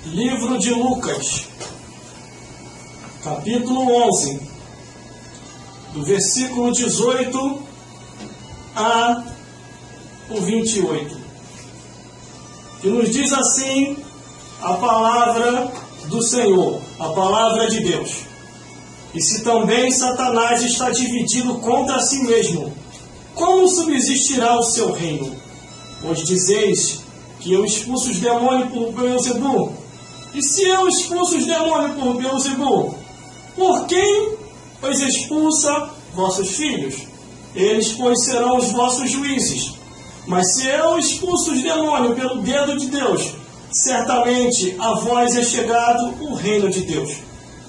Livro de Lucas, capítulo 11, do versículo 18 a o 28, que nos diz assim a palavra do Senhor, a palavra de Deus. E se também Satanás está dividido contra si mesmo, como subsistirá o seu reino? Pois dizeis que eu expulso os demônios por Beelzebu. E se eu expulso os demônios por Beelzebu, por quem os expulsa vossos filhos? Eles, pois, serão os vossos juízes. Mas se eu expulso os demônios pelo dedo de Deus, certamente a vós é chegado o reino de Deus.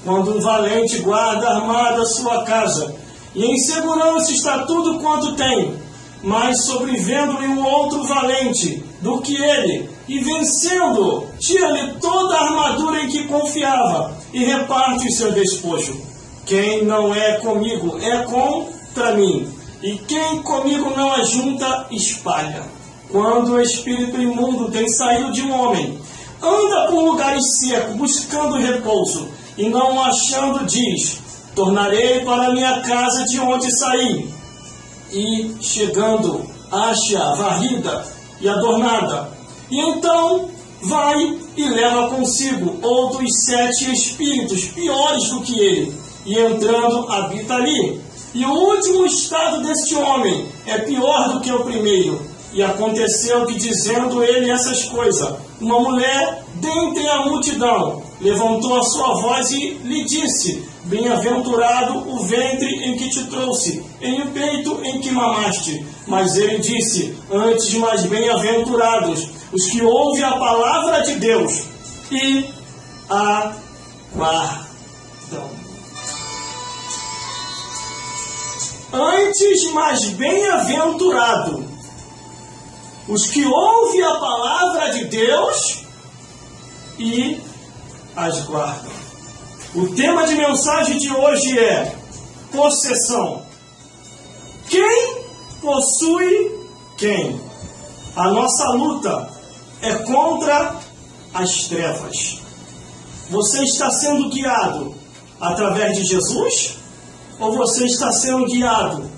Quando um valente guarda armada a sua casa, e em segurança está tudo quanto tem, mas sobrevendo-lhe um outro valente do que ele, e vencendo, tira-lhe toda a armadura em que confiava, e reparte o seu despojo. Quem não é comigo é contra mim, e quem comigo não ajunta, espalha. Quando o espírito imundo tem saído de um homem, anda por lugares secos, buscando repouso, e não o achando, diz: tornarei para minha casa de onde saí. E, chegando, acha varrida e adornada. E então vai e leva consigo outros 7 espíritos piores do que ele, e entrando habita ali. E o último estado deste homem é pior do que o primeiro. E aconteceu que, dizendo ele essas coisas, uma mulher dentre a multidão levantou a sua voz e lhe disse: bem-aventurado o ventre em que te trouxe, em o peito em que mamaste. Mas ele disse: antes, mais bem-aventurados os que ouvem a palavra de Deus e a guardam. Antes, mais bem-aventurado os que ouvem a palavra de Deus e as guardam. O tema de mensagem de hoje é possessão. Quem possui quem? A nossa luta é contra as trevas. Você está sendo guiado através de Jesus? Ou você está sendo guiado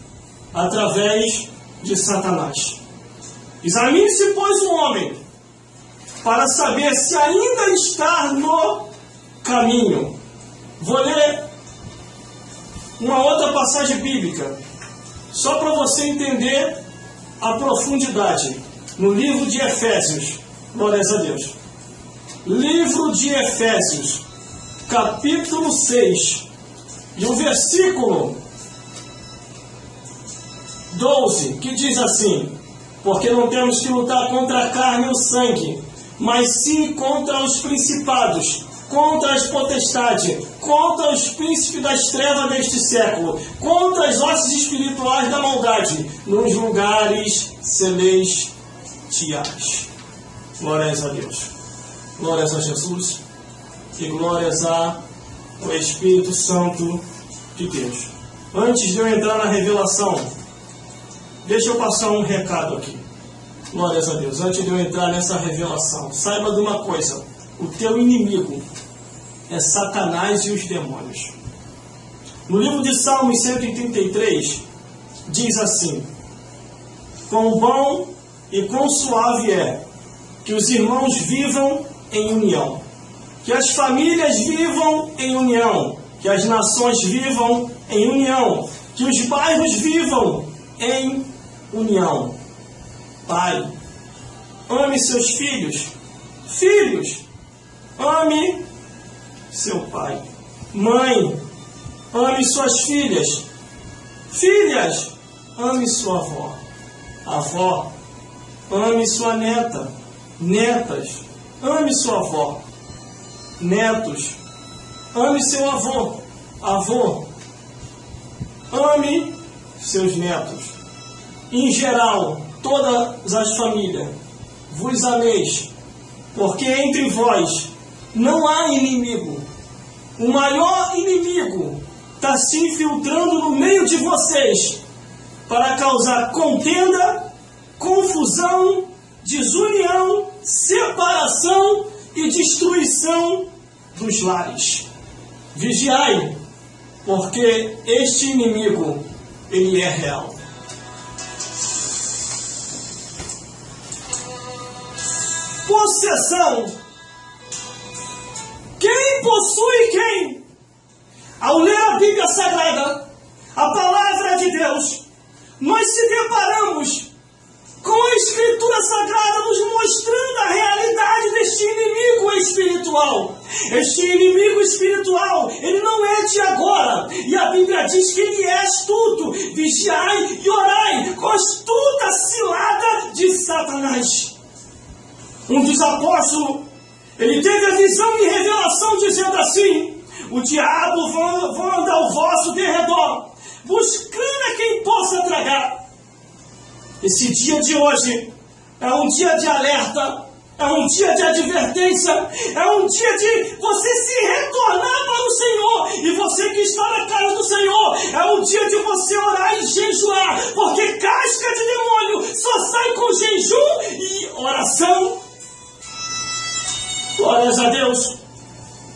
através de Satanás? Examine-se, pois, o homem, para saber se ainda está no caminho. Vou ler uma outra passagem bíblica, só para você entender a profundidade. No livro de Efésios, glórias a Deus. Livro de Efésios, capítulo 6, e o versículo 12, que diz assim: porque não temos que lutar contra a carne e o sangue, mas sim contra os principados, contra as potestades, contra os príncipes das trevas deste século, contra as hostes espirituais da maldade, nos lugares celestiais. Glórias a Deus. Glórias a Jesus. E glórias ao Espírito Santo de Deus. Antes de eu entrar na revelação, deixa eu passar um recado aqui. Glórias a Deus. Antes de eu entrar nessa revelação, saiba de uma coisa: o teu inimigo é Satanás e os demônios. No livro de Salmos 133, diz assim: quão bom e quão suave é que os irmãos vivam em união, que as famílias vivam em união, que as nações vivam em união, que os bairros vivam em união. Pai, ame seus filhos. Filhos, ame seu pai. Mãe, ame suas filhas. Filhas, ame sua avó. Avó, ame sua neta. Netas, ame sua avó. Netos, ame seu avô. Avô, ame seus netos. Em geral, todas as famílias, vos ameis, porque entre vós não há inimigo. O maior inimigo está se infiltrando no meio de vocês para causar contenda, confusão, desunião, separação e destruição dos lares. Vigiai, porque este inimigo, ele é real. Possessão. Quem possui quem? Ao ler a Bíblia Sagrada, a palavra de Deus, nós se deparamos com a Escritura Sagrada nos mostrando a realidade deste inimigo espiritual. Este inimigo espiritual, ele não é de agora. E a Bíblia diz que ele é astuto. Vigiai e orai com a astuta cilada de Satanás. Um dos apóstolos, ele teve a visão e revelação dizendo assim: o diabo anda ao vosso derredor, buscando a quem possa tragar. Esse dia de hoje é um dia de alerta, é um dia de advertência, é um dia de você se retornar para o Senhor. E você que está na casa do Senhor, é um dia de você orar e jejuar, porque casca de demônio só sai com jejum e oração. Glórias a Deus.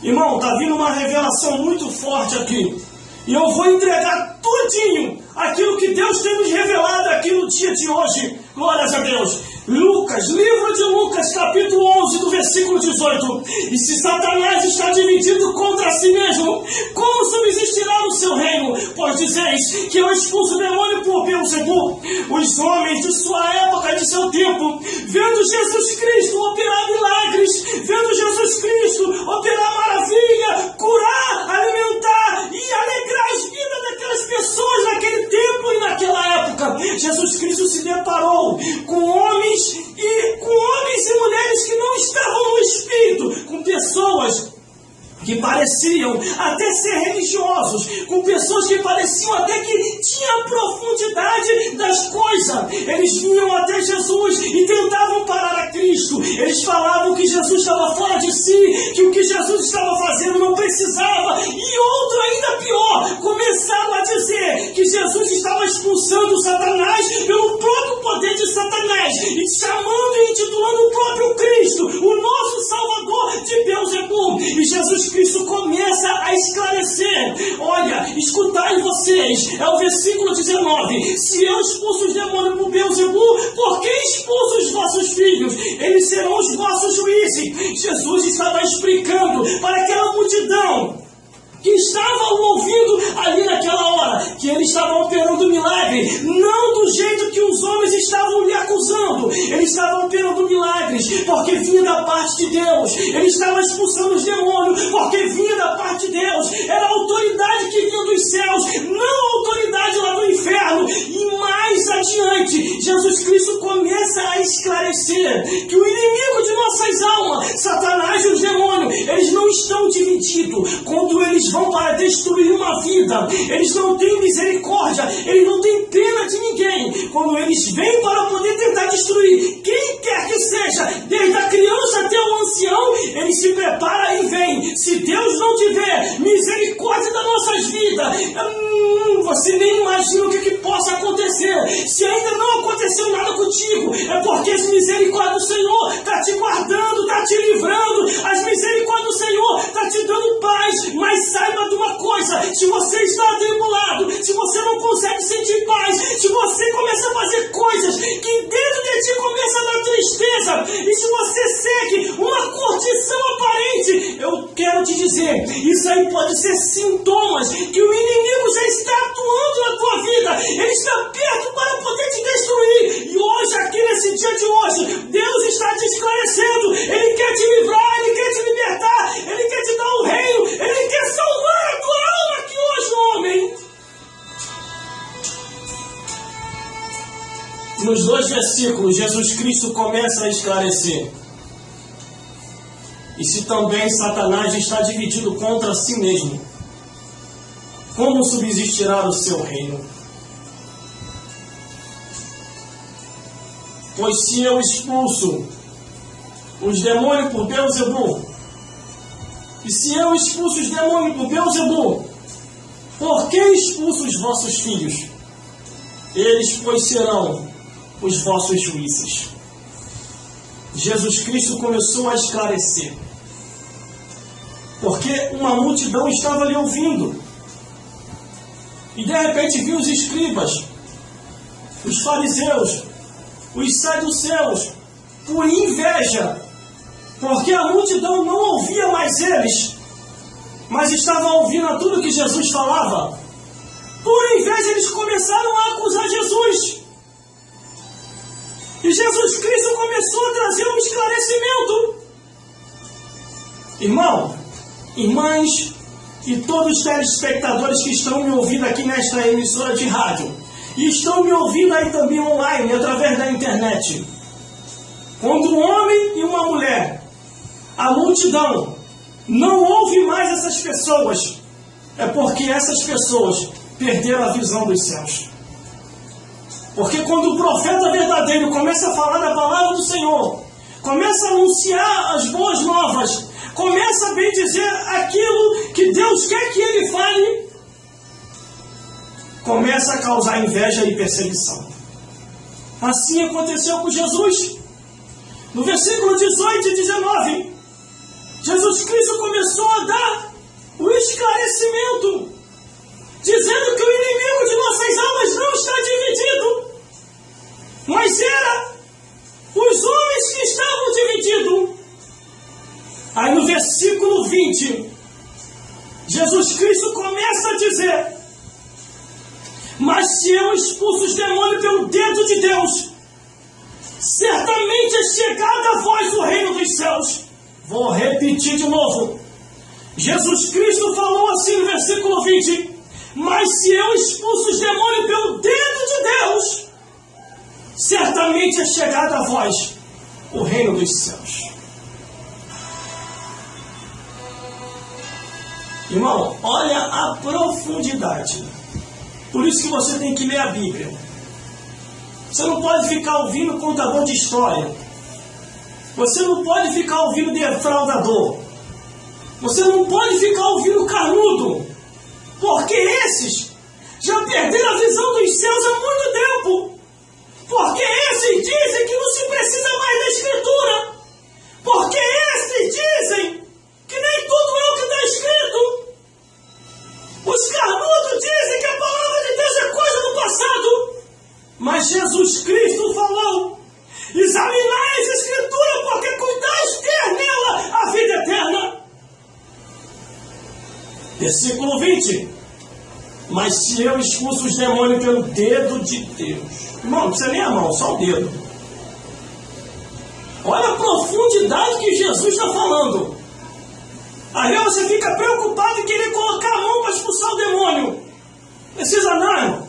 Irmão, está vindo uma revelação muito forte aqui. E eu vou entregar tudinho aquilo que Deus tem nos revelado aqui no dia de hoje. Glórias a Deus. Lucas, livro de Lucas, capítulo 11, do versículo 18. E se Satanás está dividido contra si mesmo, como subsistirá no seu reino? Pois dizeis que eu expulso o demônio por Beelzebul. Os homens de sua época e de seu tempo, vendo Jesus Cristo operar milagres, vendo Jesus Cristo operar maravilha, curar, alimentar e alegrar as vidas daquelas pessoas naquele tempo e naquela época, Jesus Cristo se deparou com homens e mulheres que não estavam no espírito, com pessoas que pareciam até ser religiosos, com pessoas que pareciam até que tinham profundidade das coisas. Eles vinham até Jesus e tentavam parar a Cristo. Eles falavam que Jesus estava fora de si, que o que Jesus estava fazendo não precisava. E outro ainda pior, começaram a dizer que Jesus estava expulsando Satanás pelo próprio poder de Satanás, e chamando e intitulando o próprio Cristo, o nosso Salvador, de Beelzebul. E Jesus Cristo começa a esclarecer. Olha, escutai vocês, é o versículo 19. Se eu expulso os demônios por Beelzebul, por que expulso os vossos filhos? Eles serão os vossos juízes. Jesus estava explicando para aquela multidão que estavam ouvindo ali naquela hora, que ele estava operando milagre, não do jeito que os homens estavam lhe acusando. Ele estava operando milagres porque vinha da parte de Deus. Ele estava expulsando os demônios porque vinha da parte de Deus. Era a autoridade que vinha dos céus, não a autoridade lá do inferno. E mais adiante, Jesus Cristo começa a esclarecer que o inimigo de nossas almas, Satanás e os demônios, eles não estão divididos. Quando eles vão para destruir uma vida, eles não têm misericórdia, eles não têm pena de ninguém. Quando eles vêm para poder tentar destruir quem quer que seja, desde a criança até o ancião, ele se prepara e vem. Se Deus não tiver misericórdia das nossas vidas, você nem imagina o que possa acontecer. Se ainda não aconteceu nada contigo, é porque as misericórdias do Senhor está te guardando, está te livrando. As misericórdias do Senhor está te dando paz. Mas saiba de uma coisa: se você está atribulado, se você não consegue sentir paz, se você começa a fazer coisas que dentro de ti começa a dar tristeza, e se você segue uma curtição aparente, eu quero te dizer, isso aí pode ser sintomas que o inimigo já está atuando na tua vida. Ele está perto para poder te destruir. E hoje, aqui nesse dia de hoje, Deus está te esclarecendo. Ele quer te livrar, Ele quer te libertar, Ele quer te dar o reino, Ele quer salvar a tua alma aqui hoje, homem. Nos 2 versículos, Jesus Cristo começa a esclarecer. E se também Satanás está dividido contra si mesmo, como subsistirá o seu reino? Pois se eu expulso os demônios por Beelzebul, e se eu expulso os demônios por Beelzebul, por que expulso os vossos filhos? Eles, pois, serão os vossos juízes. Jesus Cristo começou a esclarecer. porque uma multidão estava ali ouvindo. E de repente viu os escribas, os fariseus, os saduceus, por inveja, porque a multidão não ouvia mais eles, mas estava ouvindo tudo que Jesus falava. Por inveja eles começaram a acusar Jesus. E Jesus Cristo começou a trazer um esclarecimento. Irmão, irmãs e todos os telespectadores que estão me ouvindo aqui nesta emissora de rádio, e estão me ouvindo aí também online, através da internet. Quando um homem e uma mulher, a multidão, não ouve mais essas pessoas, é porque essas pessoas perderam a visão dos céus. Porque quando o profeta verdadeiro começa a falar da palavra do Senhor, começa a anunciar as boas novas, começa a bem dizer aquilo que Deus quer que ele fale, começa a causar inveja e perseguição. Assim aconteceu com Jesus. No versículo 18 e 19, Jesus Cristo começou a dar o esclarecimento, dizendo que o inimigo de nossas almas não está dividido, mas era os homens que estavam divididos. Aí no versículo 20, Jesus Cristo começa a dizer: mas se eu expulso os demônios pelo dedo de Deus, certamente é chegado a vós o reino dos céus. Vou repetir de novo. Jesus Cristo falou assim no versículo 20: mas se eu expulso os demônios pelo dedo de Deus, certamente é chegado a vós o reino dos céus. Irmão, olha a profundidade. Por isso que você tem que ler a Bíblia. Você não pode ficar ouvindo contador de história. Você não pode ficar ouvindo defraudador. Você não pode ficar ouvindo carnudo. Porque esses já perderam a visão dos céus há muito tempo. Porque esses dizem que não se precisa mais da Escritura. Porque esses dizem que nem tudo é o que está escrito. Os carnudos dizem que a palavra de Deus é coisa do passado. Mas Jesus Cristo falou: examinai as Escrituras, porque cuidais ter nela a vida eterna. Versículo 20. Mas se eu expulso os demônios pelo dedo de Deus. Irmão, não precisa nem a mão, só o dedo. Olha a profundidade que Jesus está falando. Aí você fica preocupado em querer colocar a mão para expulsar o demônio. Precisa não, irmão.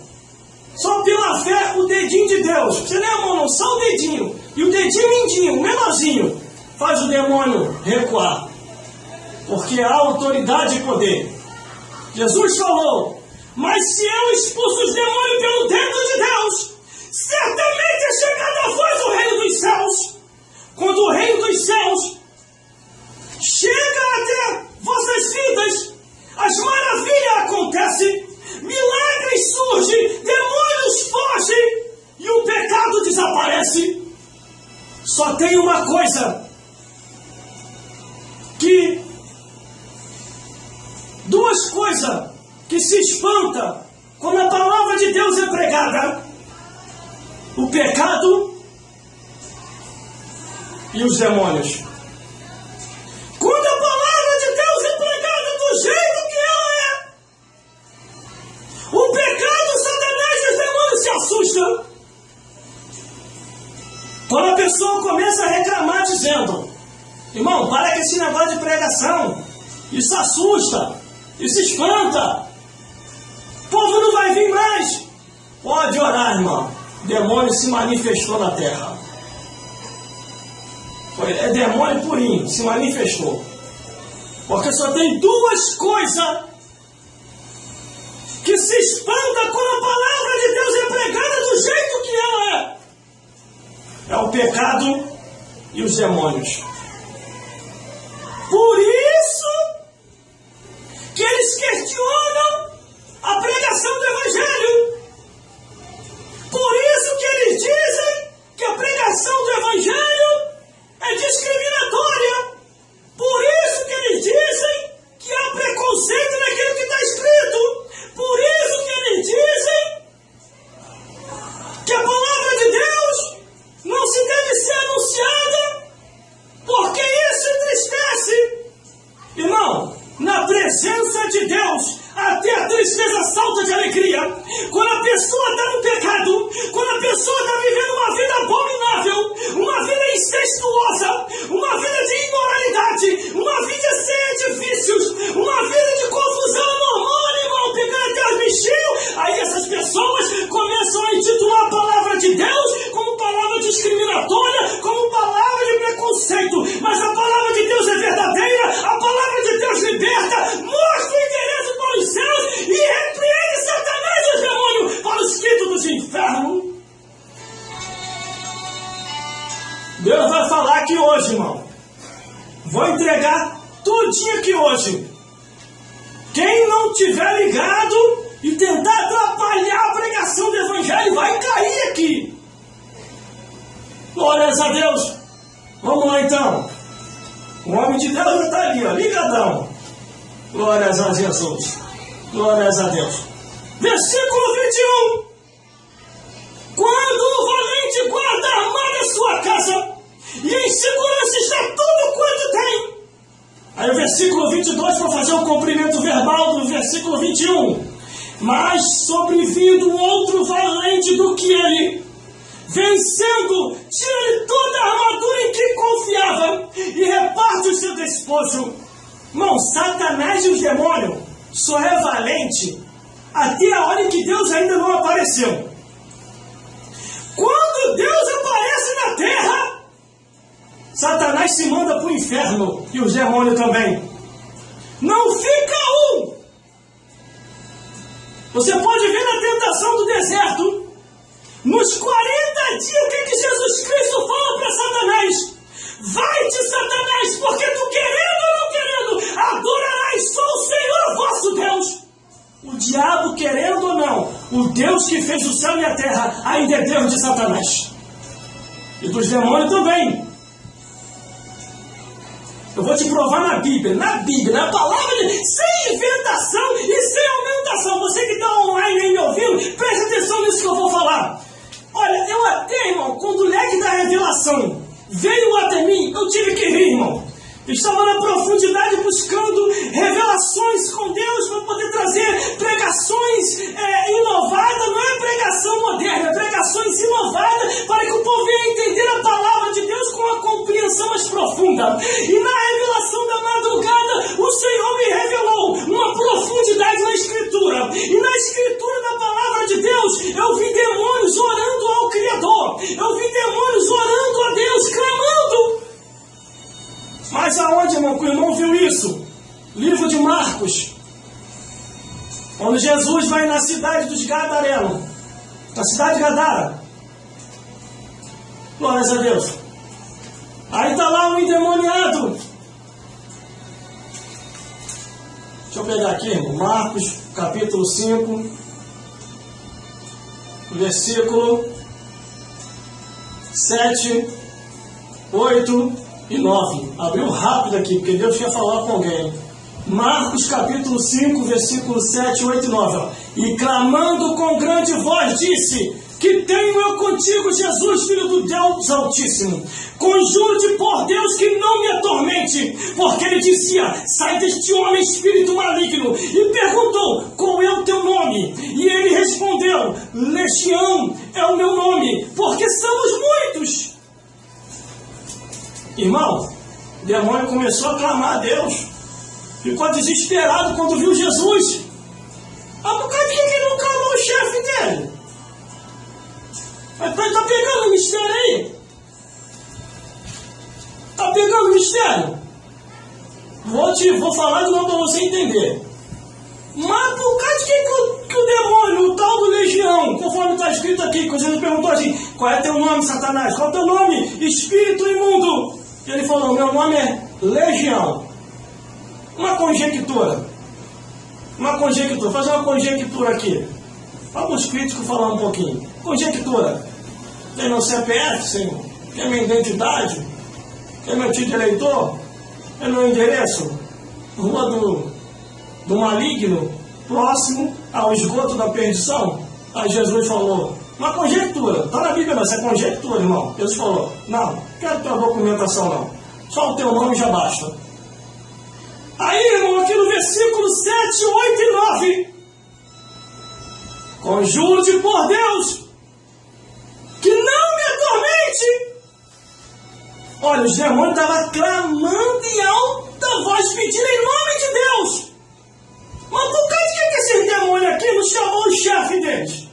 Só pela fé, o dedinho de Deus. Não precisa nem a mão não, só o dedinho. E o dedinho mindinho, o menorzinho, faz o demônio recuar. Porque há autoridade e poder. Jesus falou: mas se eu expulso os demônios pelo dedo de Deus, certamente é chegado a vós o reino dos céus. Quando o reino dos céus chega até vossas vidas, as maravilhas acontecem, milagres surgem, demônios fogem e o pecado desaparece. Só tem uma coisa, duas coisas que se espanta quando a palavra de Deus é pregada: o pecado e os demônios. Quando a palavra de Deus é pregada do jeito que ela é, o pecado, Satanás e os demônios se assustam. Quando a pessoa começa a reclamar dizendo: irmão, para com esse negócio de pregação, isso assusta, isso espanta, o povo não vai vir mais. Pode orar, irmão. O demônio se manifestou na terra. É demônio purinho, se manifestou. Porque só tem duas coisas que se espanta quando a palavra de Deus é pregada do jeito que ela é: é o pecado e os demônios. Por isso que eles questionam a pregação do Evangelho. Por isso que eles dizem que a pregação do Evangelho é discriminatória. Por isso que eles dizem Deus vai falar aqui hoje, irmão. Vou entregar tudinho aqui hoje. Quem não tiver ligado e tentar atrapalhar a pregação do Evangelho vai cair aqui. Glórias a Deus. Vamos lá então. O homem de Deus está ali, ó, ligadão. Glórias a Jesus. Glórias a Deus. Versículo 21. Quando o valente guarda armada a sua casa, e em segurança está tudo quanto tem. Aí o versículo 22 para fazer o cumprimento verbal do versículo 21. Mas sobrevindo outro valente do que ele, vencendo, tira-lhe toda a armadura em que confiava e reparte o seu despojo. Irmão, Satanás e os demônios só é valente até a hora em que Deus ainda não apareceu. Quando Deus aparece na terra, Satanás se manda para o inferno e os demônios também. Não fica um. Você pode ver na tentação do deserto, nos 40 dias, o que Jesus Cristo fala para Satanás? Vai-te, Satanás, porque tu querendo ou não querendo, adorarás só o Senhor vosso Deus. O diabo, querendo ou não, o Deus que fez o céu e a terra, ainda é Deus de Satanás. E dos demônios também. Eu vou te provar na Bíblia, na palavra de Deus, sem inventação e sem aumentação. Você que está online aí me ouvindo, preste atenção nisso que eu vou falar. Olha, eu até, irmão, quando o leque da revelação veio até mim, eu tive que rir, irmão. Eu estava na profundidade buscando revelações com Deus para poder trazer pregações inovadas. Não é pregação moderna, é pregações inovadas para que o povo venha entender a palavra de Deus com uma compreensão mais profunda. E na revelação da madrugada, o Senhor me revelou uma profundidade na Escritura. E na Escritura da palavra de Deus, eu vi demônios orando ao Criador. Eu vi demônios orando a Deus, clamando. Mas aonde, irmão, que o irmão viu isso? Livro de Marcos. Quando Jesus vai na cidade dos Gadarenos, na cidade de Gadara. Glórias a Deus. Aí está lá um endemoniado. Deixa eu pegar aqui, irmão. Marcos, capítulo 5, versículo 7, 8 e 9. Abriu rápido aqui, porque Deus quer falar com alguém. Marcos capítulo 5, versículo 7, 8 e 9. Ó. E clamando com grande voz disse: que tenho eu contigo, Jesus, Filho do Deus Altíssimo. Conjuro-te por Deus que não me atormente. Porque ele dizia: sai deste homem, espírito maligno. E perguntou: qual é o teu nome? E ele respondeu: Legião é o meu nome, porque somos muitos. Irmão, o demônio começou a clamar a Deus. Ficou desesperado quando viu Jesus. Ah, por causa de que ele não clamou o chefe dele? Está pegando o mistério aí? Está pegando o mistério? Vou falar de novo para você entender. Mas por causa de que o demônio, o tal do Legião, conforme está escrito aqui, quando Jesus perguntou assim: qual é teu nome, Satanás? Qual é teu nome, espírito imundo? Ele falou: meu nome é Legião. Uma conjectura. Fazer uma conjectura aqui. Vamos críticos falar um pouquinho. Conjectura. Tem meu CPF, Senhor? Quer minha identidade? Quer meu título de eleitor? Quer meu endereço? Rua do Maligno, próximo ao esgoto da perdição? Aí Jesus falou: uma conjectura. Está na Bíblia, mas é conjectura, irmão. Jesus falou: não quero tua documentação, não. Só o teu nome já basta. Aí, irmão, aqui no versículo 7, 8 e 9. Conjuro-te por Deus que não me atormente. Olha, os demônios estavam clamando em alta voz, pedindo em nome de Deus. Mas por causa de que esses demônios aqui não chamou o chefe deles?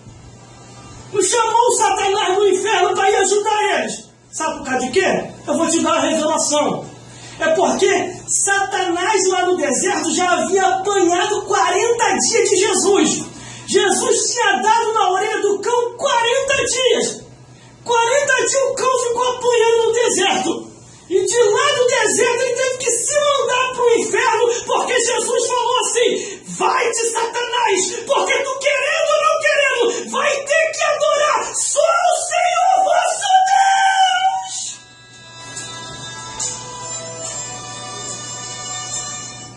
Não chamou o Satanás do inferno para ir ajudar eles? Sabe por causa de quê? Eu vou te dar uma revelação. É porque Satanás lá no deserto já havia apanhado 40 dias de Jesus. Jesus tinha dado na orelha do cão 40 dias. 40 dias o cão ficou apanhando no deserto. deserto. E de lá do deserto ele teve que se mandar para o inferno, porque Jesus falou assim: vai-te, Satanás, porque tu querendo ou não querendo, vai ter que adorar só o Senhor vosso Deus.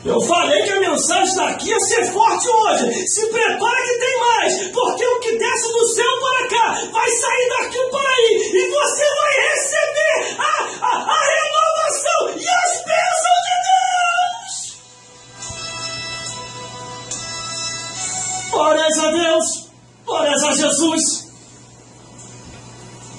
Eu falei que a mensagem daqui ia ser forte hoje. Se prepara que tem mais, porque o que desce do céu para cá vai sair daqui para aí, e você vai receber a renovação e as bênçãos de Deus. Glórias a Deus, glórias a Jesus.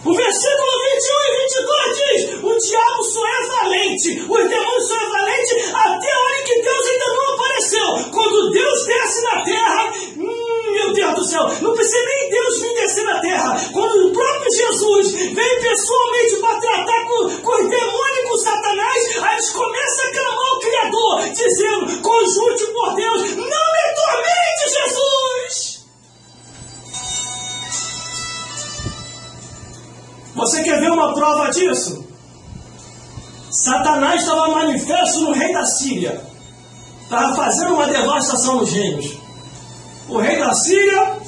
O versículo 21 e 22 diz: o diabo só é valente, os demônios só é valente até a hora em que Deus ainda não apareceu. Quando Deus desce na terra, meu Deus do céu, não precisa nem Deus vir descer na terra. Quando o próprio Jesus vem pessoalmente para tratar com os demônios e com Satanás, aí eles começam a clamar o Criador, dizendo: conjure por Deus, não me tormente, Jesus. Você quer ver uma prova disso? Satanás estava manifesto no rei da Síria. Estava fazendo uma devastação nos reinos. O rei da Síria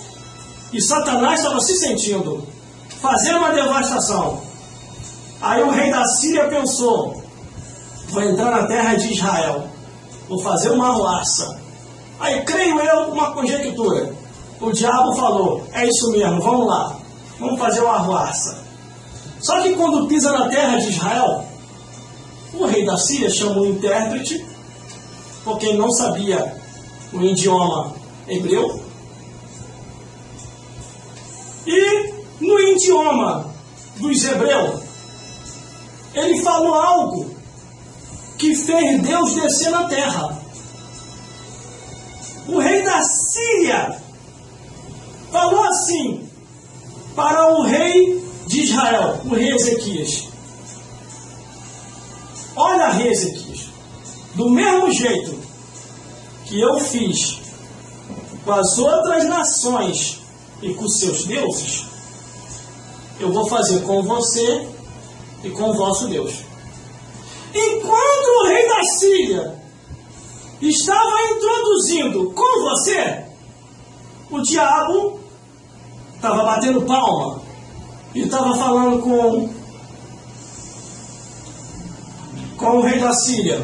e Satanás estavam se sentindo, fazendo uma devastação. Aí o rei da Síria pensou: vou entrar na terra de Israel, vou fazer uma arruaça. Aí, creio eu, uma conjectura. O diabo falou: é isso mesmo, vamos lá, vamos fazer uma arruaça. Só que quando pisa na terra de Israel, o rei da Síria chamou um intérprete, porque ele não sabia o idioma hebreu. E no idioma dos hebreus, ele falou algo que fez Deus descer na terra. O rei da Síria falou assim para o rei de Israel, o rei Ezequias: olha, rei Ezequias, do mesmo jeito que eu fiz com as outras nações e com seus deuses, eu vou fazer com você e com o vosso Deus. Enquanto o rei da Síria estava introduzindo com você, o diabo estava batendo palma e estava falando com o rei da Síria.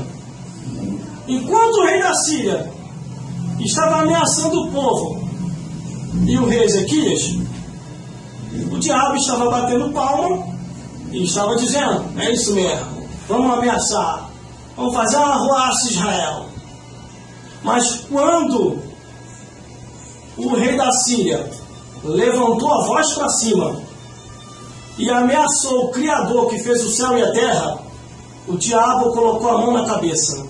Enquanto o rei da Síria estava ameaçando o povo e o rei Ezequias, o diabo estava batendo palma e estava dizendo: é isso mesmo, vamos ameaçar, vamos fazer uma arruaça em Israel. Mas quando o rei da Síria levantou a voz para cima e ameaçou o Criador que fez o céu e a terra, o diabo colocou a mão na cabeça.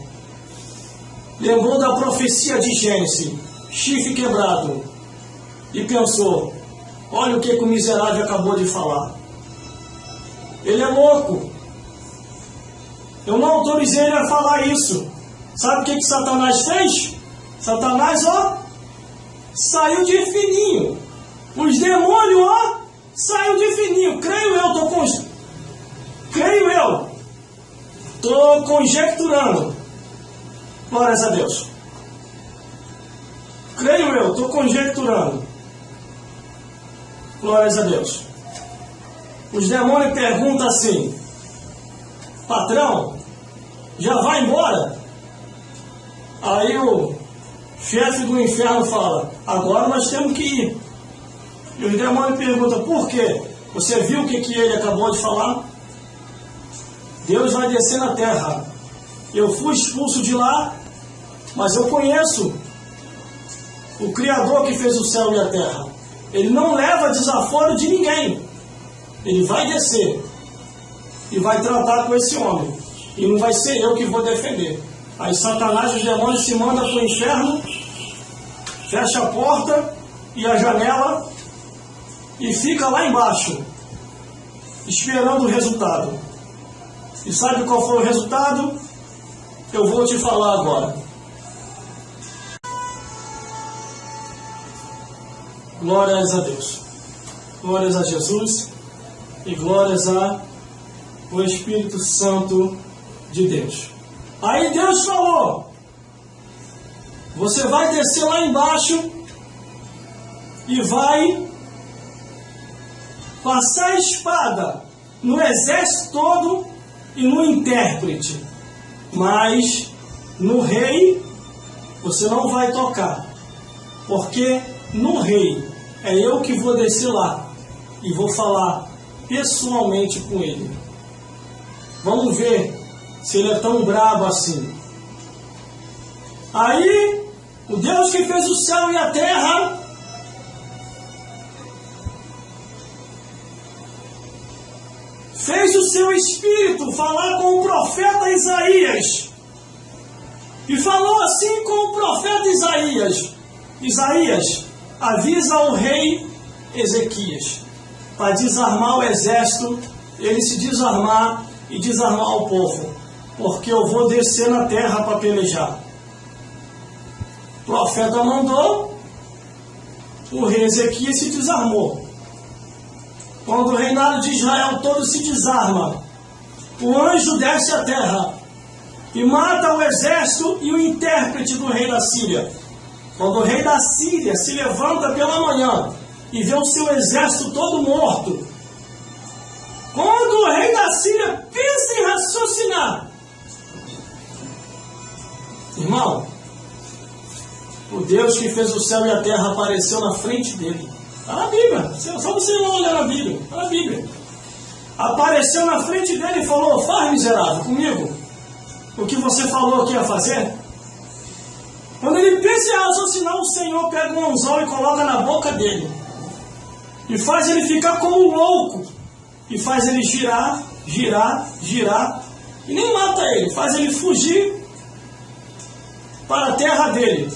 Lembrou da profecia de Gênesis, chifre quebrado, e pensou: olha o que o miserável acabou de falar. Ele é louco. Eu não autorizei ele a falar isso. Sabe o que Satanás fez? Satanás, saiu de fininho. Os demônios, saiu de fininho. Creio eu, estou conjecturando. Glórias a Deus. Creio eu, estou conjecturando. Glórias a Deus. Os demônios perguntam assim: patrão, já vai embora? Aí o chefe do inferno fala: agora nós temos que ir. E os demônios perguntam: por quê? Você viu o que ele acabou de falar? Deus vai descer na terra. Eu fui expulso de lá, mas eu conheço o Criador que fez o céu e a terra. Ele não leva desaforo de ninguém. Ele vai descer e vai tratar com esse homem. E não vai ser eu que vou defender. Aí Satanás e os demônios se mandam para o inferno, fecha a porta e a janela e fica lá embaixo, esperando o resultado. E sabe qual foi o resultado? Eu vou te falar agora. Glórias a Deus. Glórias a Jesus. E glórias a o Espírito Santo de Deus. Aí Deus falou: você vai descer lá embaixo e vai passar a espada no exército todo e no intérprete, mas no rei você não vai tocar, porque no rei é eu que vou descer lá e vou falar pessoalmente com ele. Vamos ver se ele é tão brabo assim. Aí, o Deus que fez o céu e a terra fez o seu espírito falar com o profeta Isaías. E falou assim com o profeta Isaías: Isaías, avisa ao rei Ezequias para desarmar o exército, ele se desarmar e desarmar o povo, porque eu vou descer na terra para pelejar. O profeta mandou, o rei Ezequias se desarmou. Quando o reinado de Israel todo se desarma, o anjo desce à terra e mata o exército e o intérprete do rei da Síria. Quando o rei da Síria se levanta pela manhã e vê o seu exército todo morto, quando o rei da Síria pensa em raciocinar, irmão, o Deus que fez o céu e a terra apareceu na frente dele. Está na Bíblia, só você não olhar na Bíblia, está na Bíblia. Apareceu na frente dele e falou: faz, miserável, comigo o que você falou que ia fazer. Quando ele pensa em raciocinar, o Senhor pega um anzol e coloca na boca dele e faz ele ficar como um louco, e faz ele girar, e nem mata ele, faz ele fugir para a terra dele.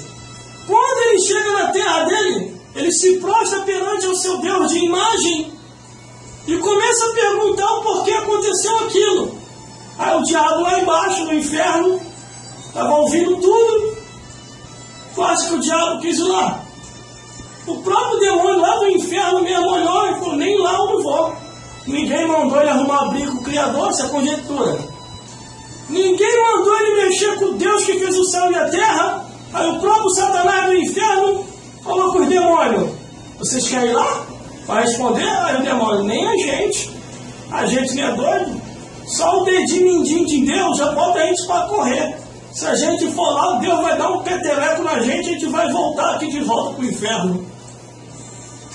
Quando ele chega na terra dele, ele se prostra perante o seu Deus de imagem e começa a perguntar o porquê aconteceu aquilo. Aí o diabo lá embaixo, no inferno, estava ouvindo tudo. Quase que o diabo quis ir lá. O próprio demônio lá do inferno mesmo olhou e falou: nem lá eu não vou. Ninguém mandou ele arrumar briga com o Criador, isso é conjectura. Ninguém mandou ele mexer com Deus que fez o céu e a terra. Aí o próprio Satanás do inferno falou para os demônios: vocês querem ir lá para responder? Aí o demônio: nem a gente nem é doido. Só o dedinho mindinho de Deus já bota a gente para correr. Se a gente for lá, Deus vai dar um peteleco na gente, a gente vai voltar aqui de volta para o inferno.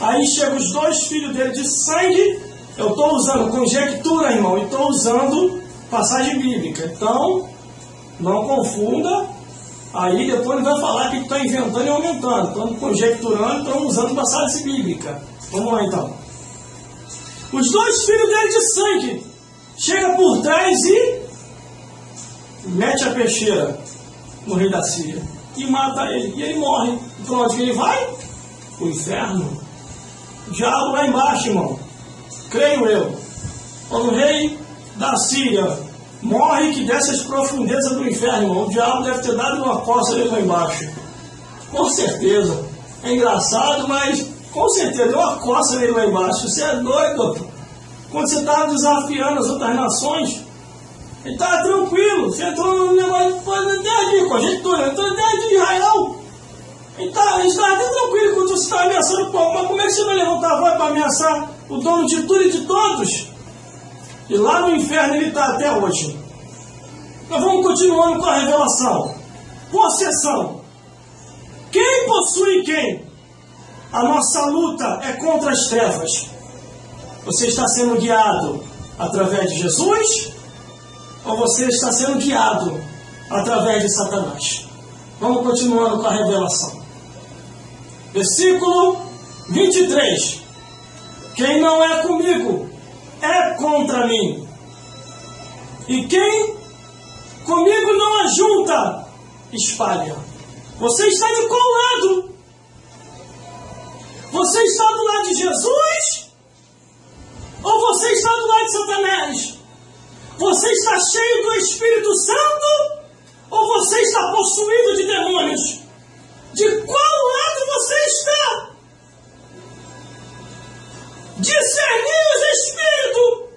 Aí chegam os dois filhos dele de sangue. Eu estou usando conjectura, irmão, e estou usando passagem bíblica. Então, não confunda. Aí depois ele vai falar que está inventando e aumentando. Estamos conjecturando, estamos usando passagem bíblica. Vamos lá então. Os dois filhos dele de sangue chegam por trás e mete a peixeira no rei da Síria e mata ele. E ele morre. E para onde que ele vai? O inferno. O diabo lá embaixo, irmão. Creio eu. Quando o rei da Síria morre, que desce as profundezas do inferno, irmão, o diabo deve ter dado uma coça ali lá embaixo. Com certeza. É engraçado, mas com certeza deu uma coça ali lá embaixo. Você é doido. Quando você estava desafiando as outras nações, ele estava tranquilo. Você entrou no negócio, foi terra de conjectura, entrou na terra de Israel. Ele estava até tranquilo quando você estava ameaçando o povo. Mas como é que você vai levantar a voz para ameaçar o dono de tudo e de todos? E lá no inferno ele está até hoje. Nós vamos continuando com a revelação. Possessão. Quem possui quem? A nossa luta é contra as trevas. Você está sendo guiado através de Jesus? Ou você está sendo guiado através de Satanás? Vamos continuando com a revelação. Versículo 23. Quem não é comigo é contra mim. E quem comigo não ajunta, espalha. Você está de qual lado? Você está do lado de Jesus? Ou você está do lado de Satanás? Você está cheio do Espírito Santo? Ou você está possuído de demônios? De qual lado você está? Discernir os espíritos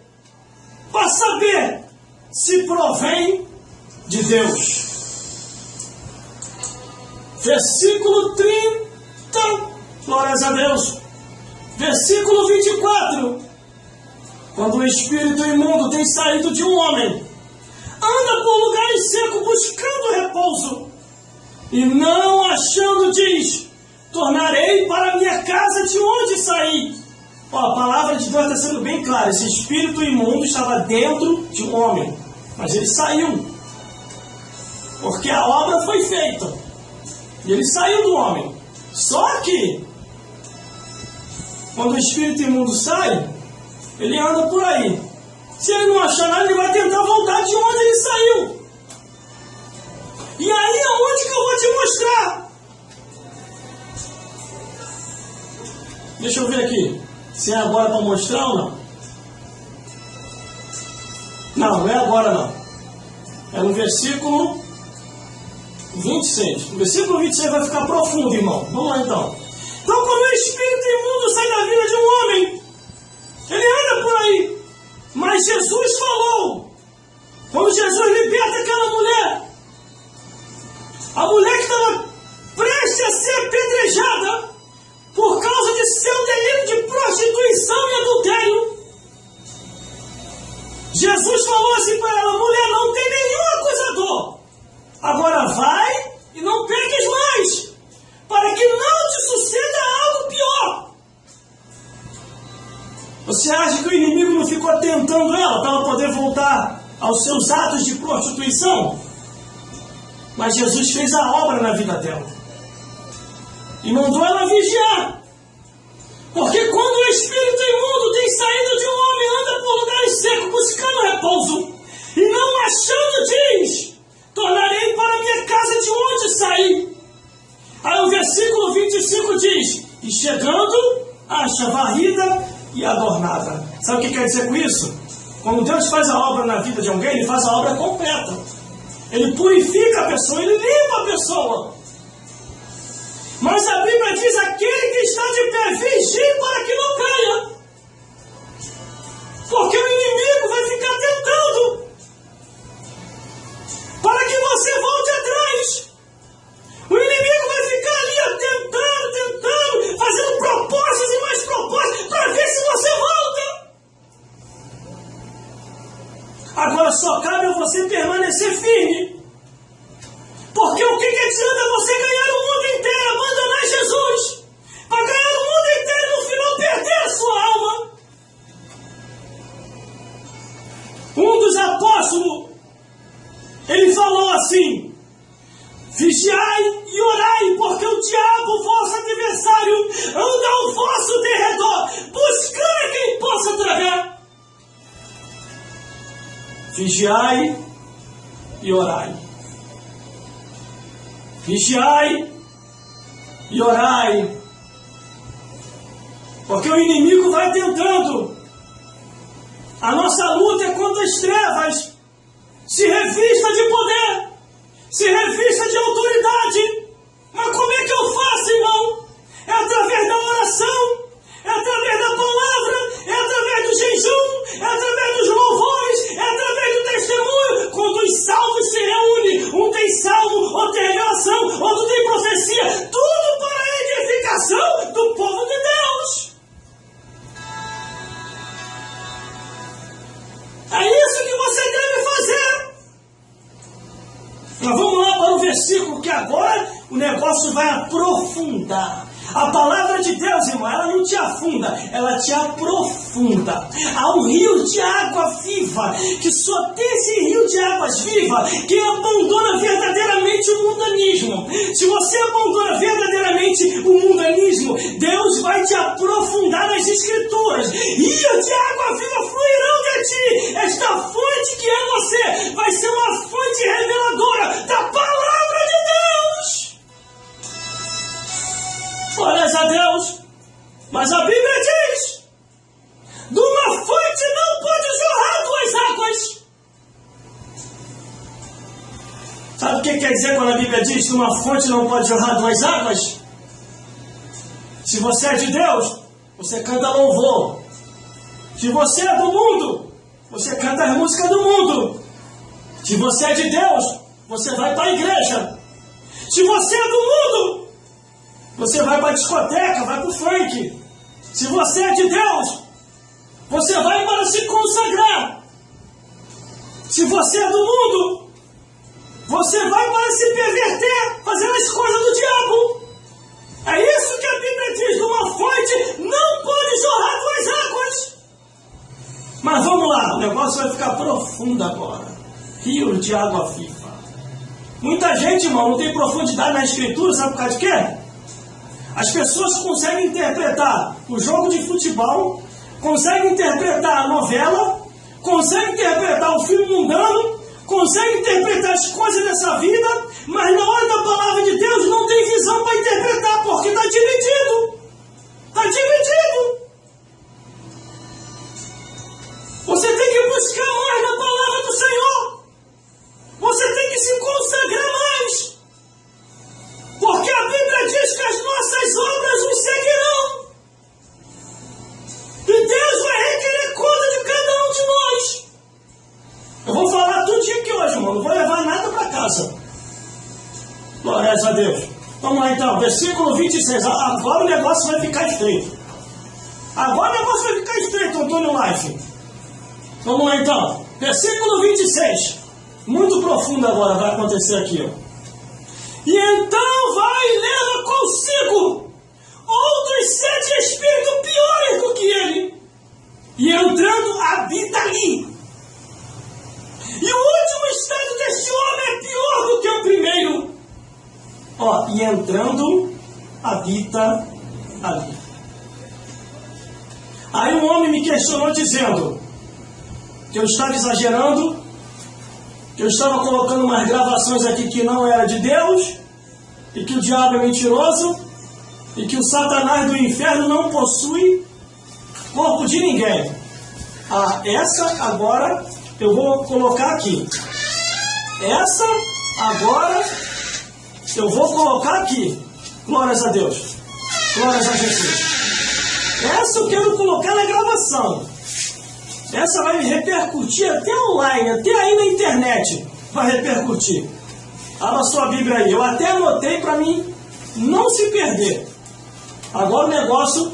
para saber se provém de Deus. Versículo 30, glórias a Deus. Versículo 24. Quando o espírito imundo tem saído de um homem, anda por lugares secos buscando repouso, e não achando, diz: tornarei para minha casa de onde saí. A palavra de Deus está sendo bem clara. Esse espírito imundo estava dentro de um homem, mas ele saiu, porque a obra foi feita, e ele saiu do homem. Só que, quando o espírito imundo sai, ele anda por aí. Se ele não achar nada, ele vai tentar voltar de onde ele saiu. E aí, aonde que eu vou te mostrar? Deixa eu ver aqui, se é agora para mostrar ou não. Não é agora não. É no versículo 26. O versículo 26 vai ficar profundo, irmão. Vamos lá então. Então, quando o espírito imundo sai da vida de um homem, ele anda por aí. Mas Jesus falou, quando Jesus liberta aquela mulher, a mulher que estava prestes a ser apedrejada por causa de seu delírio de prostituição e adultério, Jesus falou assim para ela: mulher, não tem nenhum acusador, agora vai e não peques mais, para que não te suceda algo pior. Você acha que o inimigo não ficou tentando ela para ela poder voltar aos seus atos de prostituição? Mas Jesus fez a obra na vida dela e mandou ela vigiar. Porque quando o espírito imundo tem saído de um homem, anda por lugares secos buscando repouso, e não achando, diz: tornarei para minha casa de onde saí. Aí o versículo 25 diz: e chegando, acha varrida e adornada. Sabe o que quer dizer com isso? Quando Deus faz a obra na vida de alguém, Ele faz a obra completa. Ele purifica a pessoa, Ele limpa a pessoa. Mas a Bíblia diz: aquele que está de pé, vigie para que não caia. Porque o inimigo vai ficar tentando para que você volte atrás. O inimigo vai ficar ali tentando, fazendo propostas e mais propostas para ver se você volta. Agora só cabe a você permanecer firme. Porque o que adianta você ganhar o mundo inteiro, abandonar Jesus, para ganhar o mundo inteiro e no final perder a sua alma? Um dos apóstolos, ele falou assim: vigiai e orai, porque o diabo, vosso adversário, anda ao vosso derredor, buscando a quem possa tragar. Vigiai e orai. Vigiai e orai. Porque o inimigo vai tentando. A nossa luta é contra as trevas. Se revista de poder, se revista de autoridade. Mas como é que eu faço, irmão? É através da oração, é através da palavra, é através do jejum, é através dos louvores, é através do testemunho. Quando os salvos se reúnem, um tem salmo, outro tem revelação, outro tem profecia, tudo para a edificação do povo de Deus. É isso que você deve fazer. Mas vamos lá para o versículo, que agora o negócio vai aprofundar. A palavra de Deus, irmão, ela não te afunda, ela te aprofunda. Há um rio de água viva, que só tem esse rio de águas viva quem abandona verdadeiramente o mundanismo. Se você abandona verdadeiramente o mundanismo, Deus vai te aprofundar nas Escrituras. Rios de água viva fluirão de ti. Esta fonte que é você vai ser uma fonte reveladora da palavra de Deus. Glórias a Deus. Mas a Bíblia diz: de uma fonte não pode jorrar duas águas. Sabe o que quer dizer quando a Bíblia diz que uma fonte não pode jorrar duas águas? Se você é de Deus, você canta louvor. Se você é do mundo, você canta as músicas do mundo. Se você é de Deus, você vai para a igreja. Se você é do mundo, você vai para a discoteca, vai para o funk. Se você é de Deus, você vai para se consagrar. Se você é do mundo, você vai para se perverter, fazendo as coisas do diabo. É isso que a Bíblia diz, de uma fonte não pode jorrar duas águas. Mas vamos lá, o negócio vai ficar profundo agora. Rio de água viva. Muita gente, irmão, não tem profundidade na escritura, sabe por causa de quê? As pessoas conseguem interpretar o jogo de futebol, conseguem interpretar a novela, conseguem interpretar o filme mundano, conseguem interpretar as coisas dessa vida, mas na hora da palavra de Deus não tem visão para interpretar, porque está dividido. Está dividido. Você tem que buscar mais na palavra do Senhor. Você tem que se consagrar mais. Porque a Bíblia diz que as nossas obras nos seguirão. E Deus vai requerer coisa de cada um de nós. Eu vou falar tudinho aqui hoje, irmão. Não vou levar nada para casa. Glória a Deus. Vamos lá então, versículo 26. Agora o negócio vai ficar estreito. Agora o negócio vai ficar estreito, Antônio Life. Vamos lá então. Versículo 26. Muito profundo agora vai acontecer aqui. Ó. E então vai e leva consigo outros 7 espíritos piores do que ele. E entrando, habita ali. E o último estado deste homem é pior do que o primeiro. Ó, e entrando, habita ali. Aí um homem me questionou dizendo que eu estava exagerando, que eu estava colocando umas gravações aqui que não era de Deus, e que o diabo é mentiroso, e que o Satanás do inferno não possui corpo de ninguém. Essa agora eu vou colocar aqui. Essa agora eu vou colocar aqui. Glórias a Deus. Glórias a Jesus. Essa eu quero colocar na gravação. Essa vai repercutir até online, até aí na internet vai repercutir. Abra sua Bíblia aí. Eu até anotei para mim não se perder. Agora o negócio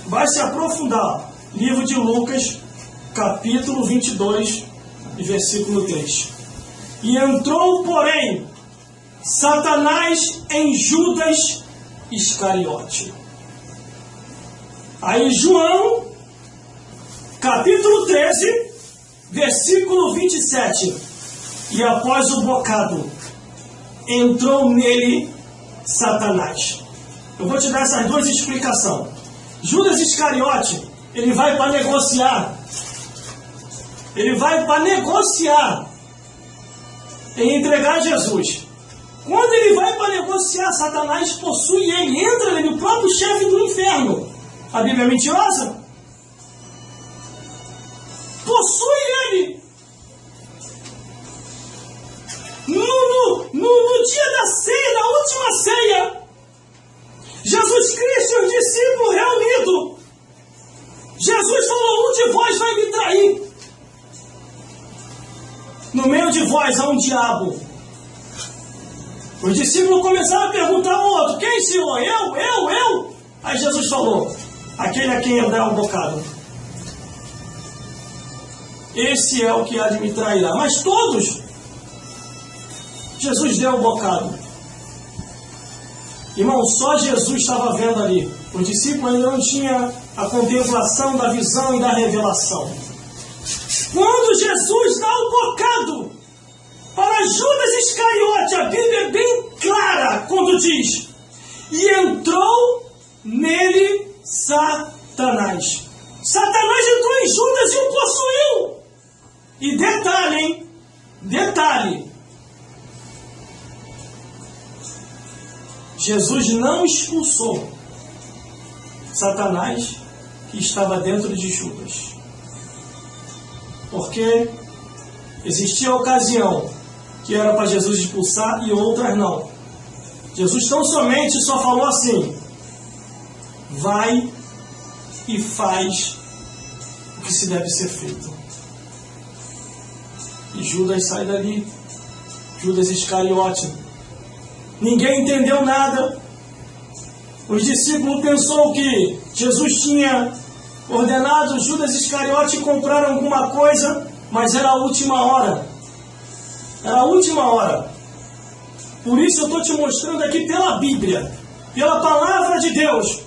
vai se aprofundar. Livro de Lucas, capítulo 22, versículo 3. E entrou, porém, Satanás em Judas Iscariote. Aí João, capítulo 13, versículo 27. E após o bocado, entrou nele Satanás. Eu vou te dar essas duas explicações. Judas Iscariote, ele vai para negociar. Ele vai para negociar em entregar Jesus. Quando ele vai para negociar, Satanás possui ele, entra nele, o próprio chefe do inferno. A Bíblia é mentirosa? Possui ele. No dia da ceia, na última ceia, Jesus Cristo e os discípulos reunidos, Jesus falou: um de vós vai me trair. No meio de vós há um diabo. Os discípulos começaram a perguntar ao outro: quem, Senhor? Eu? Aí Jesus falou: aquele a quem eu der um bocado. Esse é o que há de me trair. Mas todos, Jesus deu um bocado. Irmão, só Jesus estava vendo ali. Os discípulos ainda não tinham a contemplação da visão e da revelação. Quando Jesus dá um bocado para Judas Iscariote, a Bíblia é bem clara quando diz: e entrou nele Satanás. Satanás entrou em Judas e o possuiu. E detalhe, hein? Detalhe. Jesus não expulsou Satanás que estava dentro de Judas. Porque existia a ocasião que era para Jesus expulsar e outras não. Jesus tão somente só falou assim: vai e faz o que se deve ser feito. E Judas sai dali. Judas Iscariote. Ninguém entendeu nada. Os discípulos pensaram que Jesus tinha ordenado Judas Iscariote comprar alguma coisa, mas era a última hora. Era a última hora. Por isso eu estou te mostrando aqui pela Bíblia, pela palavra de Deus.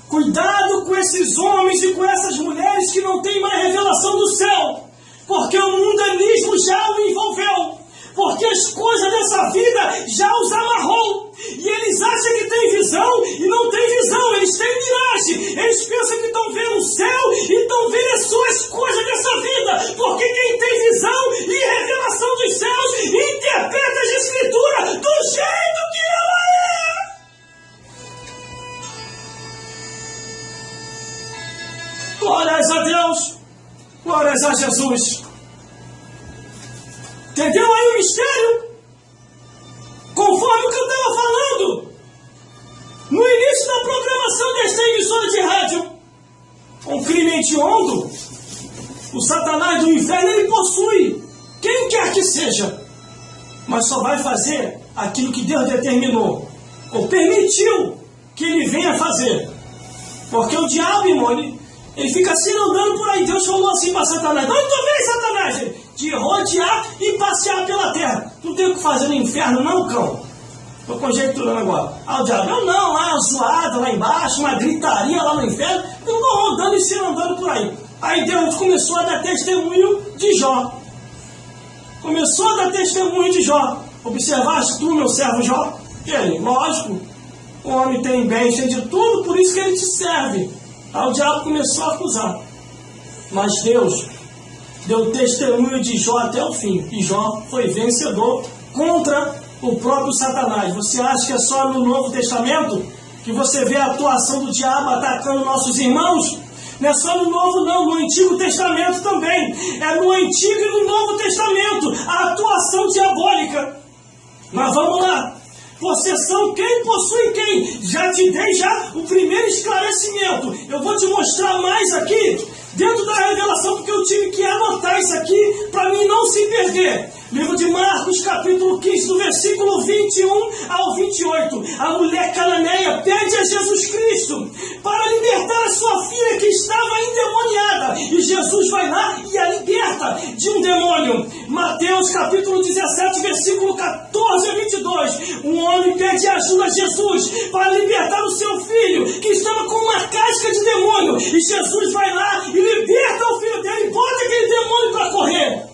Cuidado com esses homens e com essas mulheres que não têm mais revelação do céu, porque o mundanismo já o envolveu, porque as coisas dessa vida já os amarrou, e eles acham que tem visão e não tem visão, eles têm miragem, eles pensam que estão vendo o céu e estão vendo as suas coisas dessa vida, porque quem tem visão e revelação dos céus interpreta as escrituras do jeito que ela é. Glórias a Deus, glórias a Jesus. Entendeu aí o mistério? Conforme o que eu estava falando no início da programação desta emissora de rádio, um crime hediondo, o Satanás do inferno, ele possui quem quer que seja, mas só vai fazer aquilo que Deus determinou ou permitiu que ele venha fazer. Porque o diabo, irmão, ele fica assim andando por aí. Deus falou assim para Satanás: onde tu vem, Satanás? De rodear e passear pela terra. Tu tem o que fazer no inferno, não, cão? Estou conjecturando agora. Ah, o diabo, eu não, lá uma zoada lá embaixo, uma gritaria lá no inferno. Eu estou rodando e se andando por aí. Aí Deus começou a dar testemunho de Jó. Começou a dar testemunho de Jó. Observaste tu, meu servo Jó? E aí, lógico, o homem tem bem, tem de tudo, por isso que ele te serve. Aí o diabo começou a acusar. Mas Deus deu testemunho de Jó até o fim. E Jó foi vencedor contra o próprio Satanás. Você acha que é só no Novo Testamento que você vê a atuação do diabo atacando nossos irmãos? Não é só no Novo, não. No Antigo Testamento também. É no Antigo e no Novo Testamento a atuação diabólica. Mas vamos lá. Possessão, quem possui quem? Já te dei o primeiro esclarecimento. Eu vou te mostrar mais aqui, dentro da revelação, porque eu tive que anotar isso aqui, para mim não se perder. Livro de Marcos, capítulo 15, do versículo 21 ao 28. A mulher cananeia pede a Jesus Cristo para libertar a sua filha que estava endemoniada. E Jesus vai lá e a liberta de um demônio. Mateus, capítulo 17, versículo 14 a 22. Um homem pede ajuda a Jesus para libertar o seu filho que estava com uma casca de demônio. E Jesus vai lá e liberta o filho dele e bota aquele demônio para correr.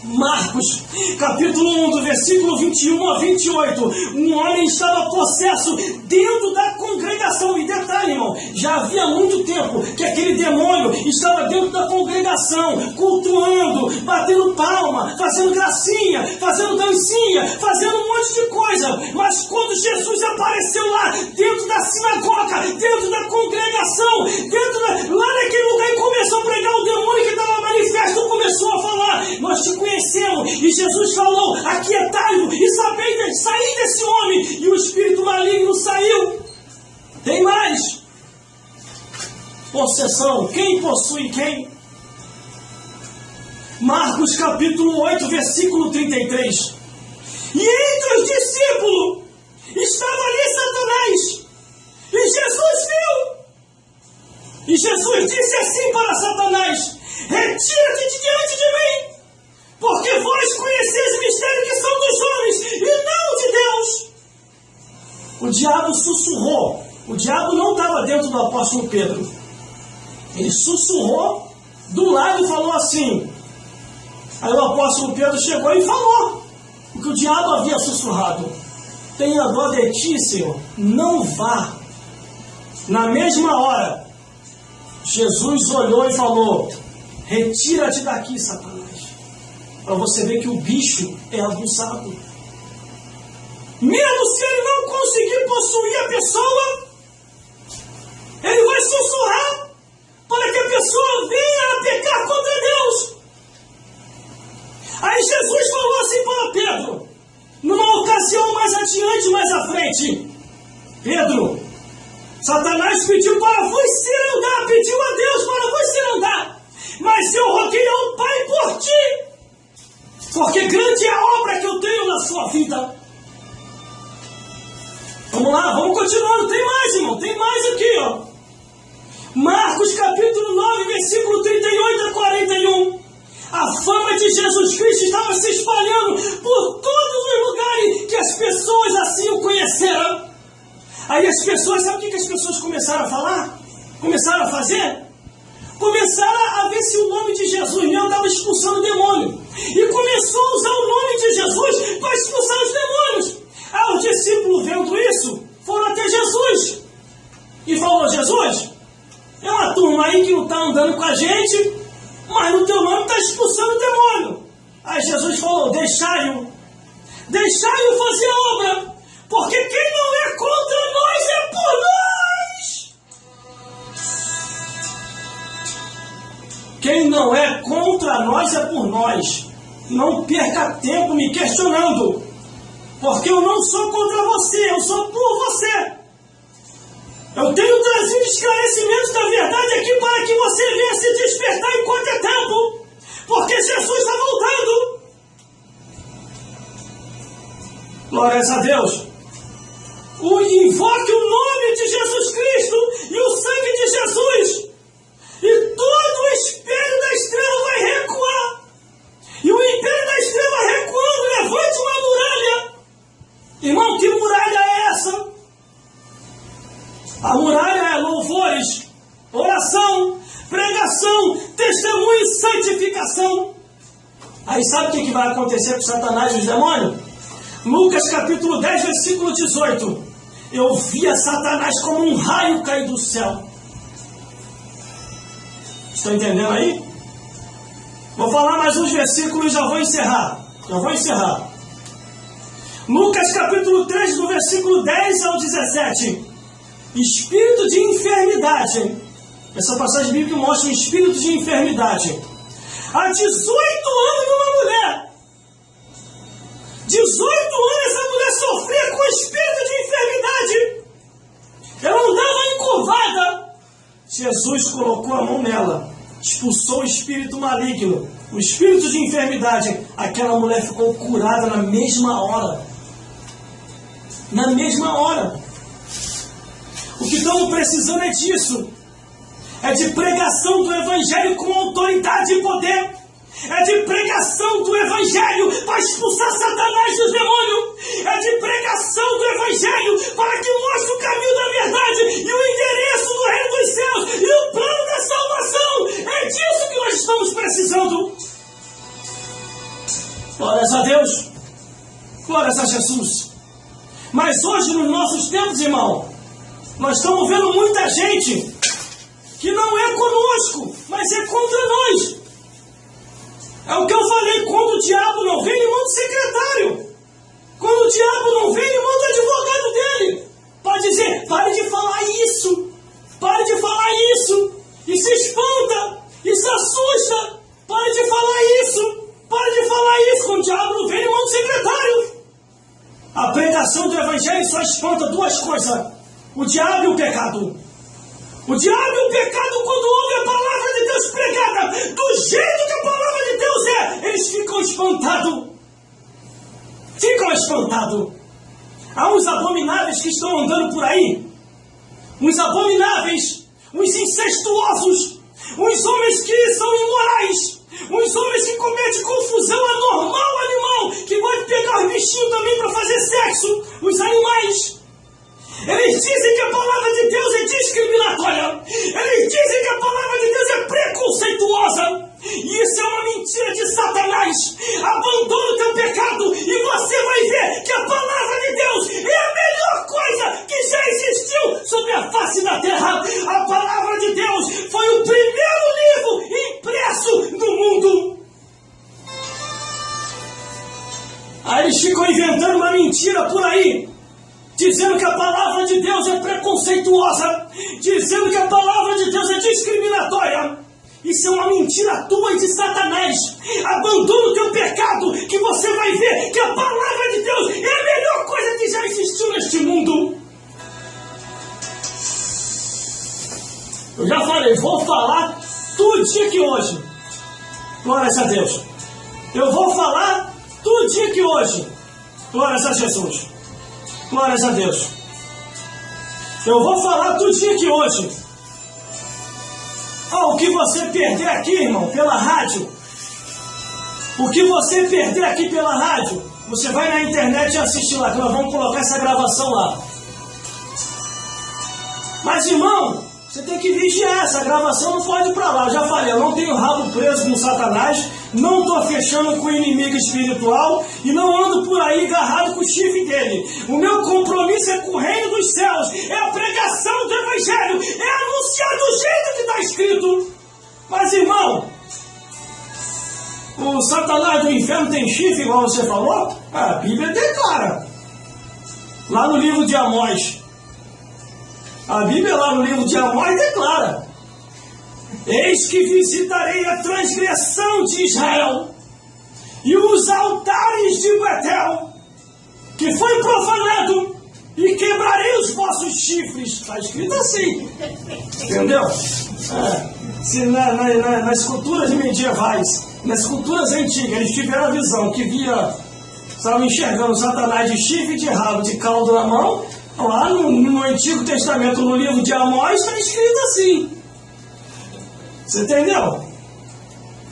Marcos, capítulo 1, do versículo 21 a 28. Um homem estava possesso dentro da congregação. E detalhe, irmão, já havia muito tempo que aquele demônio estava dentro da congregação, cultuando, batendo palma, fazendo gracinha, fazendo dancinha, fazendo um monte de coisa. Mas quando Jesus apareceu lá, dentro da sinagoga, dentro da congregação, lá naquele lugar, e começou a pregar, o demônio que estava manifesto começou a falar: nós te conhecemos. E Jesus falou: aquietai-o e saí desse homem. E o espírito maligno saiu. Tem mais. Possessão. Quem possui quem? Marcos capítulo 8, versículo 33. E entre os discípulos estava ali Satanás. E Jesus viu. E Jesus disse assim para Satanás: retira-te de diante de mim, porque vós conheceis o mistério que são dos homens e não de Deus. O diabo sussurrou. O diabo não estava dentro do apóstolo Pedro. Ele sussurrou do lado e falou assim. Aí o apóstolo Pedro chegou e falou o que o diabo havia sussurrado: tenha dó de ti, Senhor, não vá. Na mesma hora, Jesus olhou e falou: retira-te daqui, Satanás. Para você ver que o bicho é abusado. Mesmo se ele não conseguir possuir a pessoa, ele vai sussurrar para que a pessoa venha a pecar contra Deus. Aí Jesus falou assim para Pedro, numa ocasião mais adiante, mais à frente: Pedro, Satanás pediu para você andar, pediu a Deus para você andar, mas eu roguei ao Pai por ti. Porque grande é a obra que eu tenho na sua vida. Vamos lá, vamos continuando. Tem mais, irmão. Tem mais aqui, ó. Marcos capítulo 9, versículo 38 a 41. A fama de Jesus Cristo estava se espalhando por todos os lugares que as pessoas assim o conheceram. Aí as pessoas, sabe o que as pessoas começaram a falar? Começaram a fazer? Começaram a ver se o nome de Jesus mesmo estava expulsando o demônio. E começou a usar o nome de Jesus para expulsar os demônios. Aí os discípulos, vendo isso, foram até Jesus. E falou: Jesus, é uma turma aí que não está andando com a gente, mas no teu nome está expulsando o demônio. Aí Jesus falou: deixai-o fazer a obra, porque quem não é contra nós é por nós. Quem não é contra nós é por nós. Não perca tempo me questionando, porque eu não sou contra você, eu sou por você. Eu tenho trazido esclarecimentos da verdade aqui para que você venha se despertar enquanto é tempo, porque Jesus está voltando. Glórias a Deus. Invoque o nome de Jesus Cristo e o sangue de Jesus, e todo o espelho da estrela vai recuar. E o império da estrela recuando, levante uma muralha. Irmão, que muralha é essa? A muralha é louvores, oração, pregação, testemunho e santificação. Aí sabe o que vai acontecer com Satanás e os demônios? Lucas capítulo 10, versículo 18. Eu via Satanás como um raio cair do céu. Estão entendendo aí? Vou falar mais uns versículos e já vou encerrar. Lucas capítulo 3, do versículo 10 ao 17. Espírito de enfermidade. Essa passagem bíblica mostra um espírito de enfermidade. Há 18 anos numa mulher. 18 anos essa mulher sofria com espírito de enfermidade. Ela andava encurvada. Jesus colocou a mão nela, expulsou o espírito maligno, o espírito de enfermidade. Aquela mulher ficou curada na mesma hora. Na mesma hora. O que estamos precisando é disso. É de pregação do Evangelho com autoridade e poder. É de pregação do Evangelho para expulsar Satanás dos demônios. É de pregação do Evangelho para que mostre o caminho da verdade e o endereço do reino dos céus e o plano da salvação. É disso que nós estamos precisando. Glórias a Deus. Glórias a Jesus. Mas hoje, nos nossos tempos, irmão, nós estamos vendo muita gente que não é conosco, mas é contra nós. É o que eu falei: quando o diabo não vem, ele manda o secretário. Quando o diabo não vem, ele manda o advogado dele para dizer: pare de falar isso, pare de falar isso. E se espanta, e se assusta. Pare de falar isso, pare de falar isso. Quando o diabo não vem, ele manda o secretário. A pregação do Evangelho só espanta duas coisas: o diabo e o pecado. O diabo e o pecado, quando ouvem a palavra de Deus pregada do jeito que a palavra de Deus é, eles ficam espantados. Ficam espantados. Há uns abomináveis que estão andando por aí. Uns abomináveis, uns incestuosos, uns homens que são imorais, uns homens que cometem confusão anormal animal, que pode pegar os bichinhos também para fazer sexo, os animais. Eles dizem que a palavra de Deus é discriminatória. Eles dizem que a palavra de Deus é preconceituosa. E isso é uma mentira de Satanás. Abandona o teu pecado e você vai ver que a palavra de Deus é a melhor coisa que já existiu sobre a face da terra. A palavra de Deus foi o primeiro livro impresso no mundo. Aí eles ficam inventando uma mentira por aí, dizendo que a palavra de Deus é preconceituosa, dizendo que a palavra de Deus é discriminatória. Isso é uma mentira tua e de Satanás. Abandona o teu pecado, que você vai ver que a palavra de Deus é a melhor coisa que já existiu neste mundo. Eu já falei, vou falar tudinho aqui hoje. Glórias a Deus. Eu vou falar tudinho aqui hoje. Glórias a Jesus. Glórias a Deus. Eu vou falar tudinho aqui hoje. O que você perder aqui, irmão, pela rádio, o que você perder aqui pela rádio, você vai na internet e assiste lá, que nós vamos colocar essa gravação lá. Mas, irmão, você tem que vigiar, essa gravação não pode ir para lá. Eu já falei, eu não tenho rabo preso com Satanás, não estou fechando com o inimigo espiritual e não ando por aí agarrado com o chifre dele. O meu compromisso é com o reino dos céus, é a pregação do evangelho, é anunciar do jeito que está escrito. Mas, irmão, o Satanás do inferno tem chifre, igual você falou? A Bíblia declara. Lá no livro de Amós. A Bíblia lá no livro de Amós declara: eis que visitarei a transgressão de Israel e os altares de Betel, que foi profanado, e quebrarei os vossos chifres. Está escrito assim. Entendeu? Se nas culturas medievais, nas culturas antigas, eles tiveram a visão que estavam enxergando Satanás de chifre, de rabo, de caldo na mão. Lá no Antigo Testamento, no livro de Amós, está escrito assim. Você entendeu?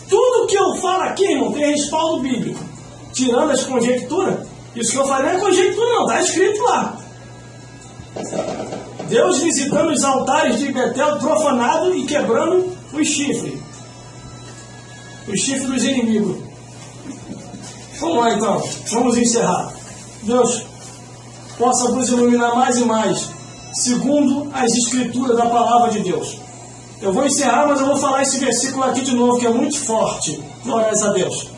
Tudo que eu falo aqui, irmão, tem respaldo bíblico. Tirando as conjecturas, isso que eu falei não é conjectura não, está escrito lá. Deus visitando os altares de Betel, profanado e quebrando os chifres. Os chifres dos inimigos. Vamos lá então, vamos encerrar. Deus possa vos iluminar mais e mais, segundo as escrituras da palavra de Deus. Eu vou encerrar, mas eu vou falar esse versículo aqui de novo, que é muito forte. Glórias a Deus.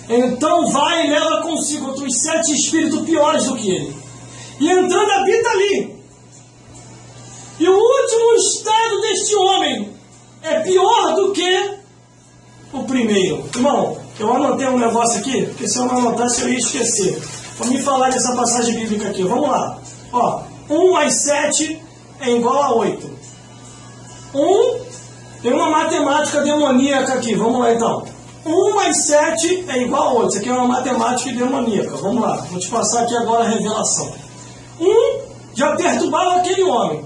Então vai e leva consigo outros 7 espíritos piores do que ele, e entrando habita ali. E o último estado deste homem é pior do que o primeiro. Irmão, eu anotei um negócio aqui, porque se eu não anotasse eu ia esquecer. Vamos me falar dessa passagem bíblica aqui. Vamos lá. 1 mais 7 é igual a 8. Tem uma matemática demoníaca aqui. Vamos lá então. 1 mais 7 é igual a 8. Isso aqui é uma matemática demoníaca. Vamos lá. Vou te passar aqui agora a revelação. 1 já perturbava aquele homem.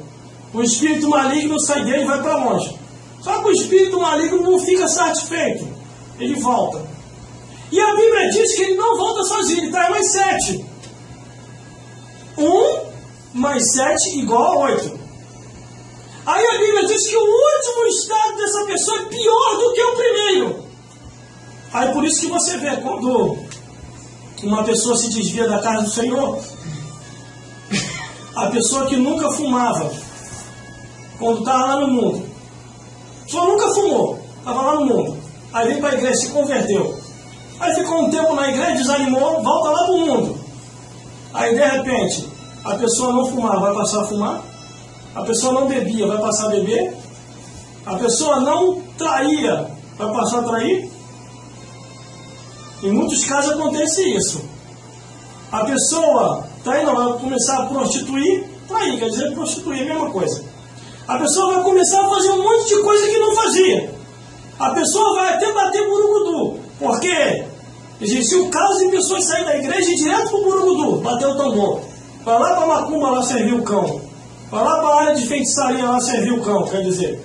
O espírito maligno sai dele e vai para longe. Só que o espírito maligno não fica satisfeito. Ele volta. E a Bíblia diz que ele não volta sozinho, ele traz mais 7. 1 mais 7 igual a 8. Aí a Bíblia diz que o último estado dessa pessoa é pior do que o primeiro. Aí por isso que você vê, quando uma pessoa se desvia da casa do Senhor, a pessoa que nunca fumava, quando estava lá no mundo, a pessoa nunca fumou, estava lá no mundo, aí veio para a igreja, se converteu. Aí ficou um tempo na igreja, desanimou, volta lá para o mundo. Aí de repente, a pessoa não fumava, vai passar a fumar. A pessoa não bebia, vai passar a beber. A pessoa não traía, vai passar a trair. Em muitos casos acontece isso. A pessoa trair não, vai começar a prostituir. Trair, quer dizer prostituir, é a mesma coisa. A pessoa vai começar a fazer um monte de coisa que não fazia. A pessoa vai até bater burugudu. Porque existiu o caso de pessoas saírem da igreja e ir direto para o burugudu, bater o tambor. Vai lá para a macumba lá servir o cão. Vai lá para a área de feitiçaria lá servir o cão, quer dizer.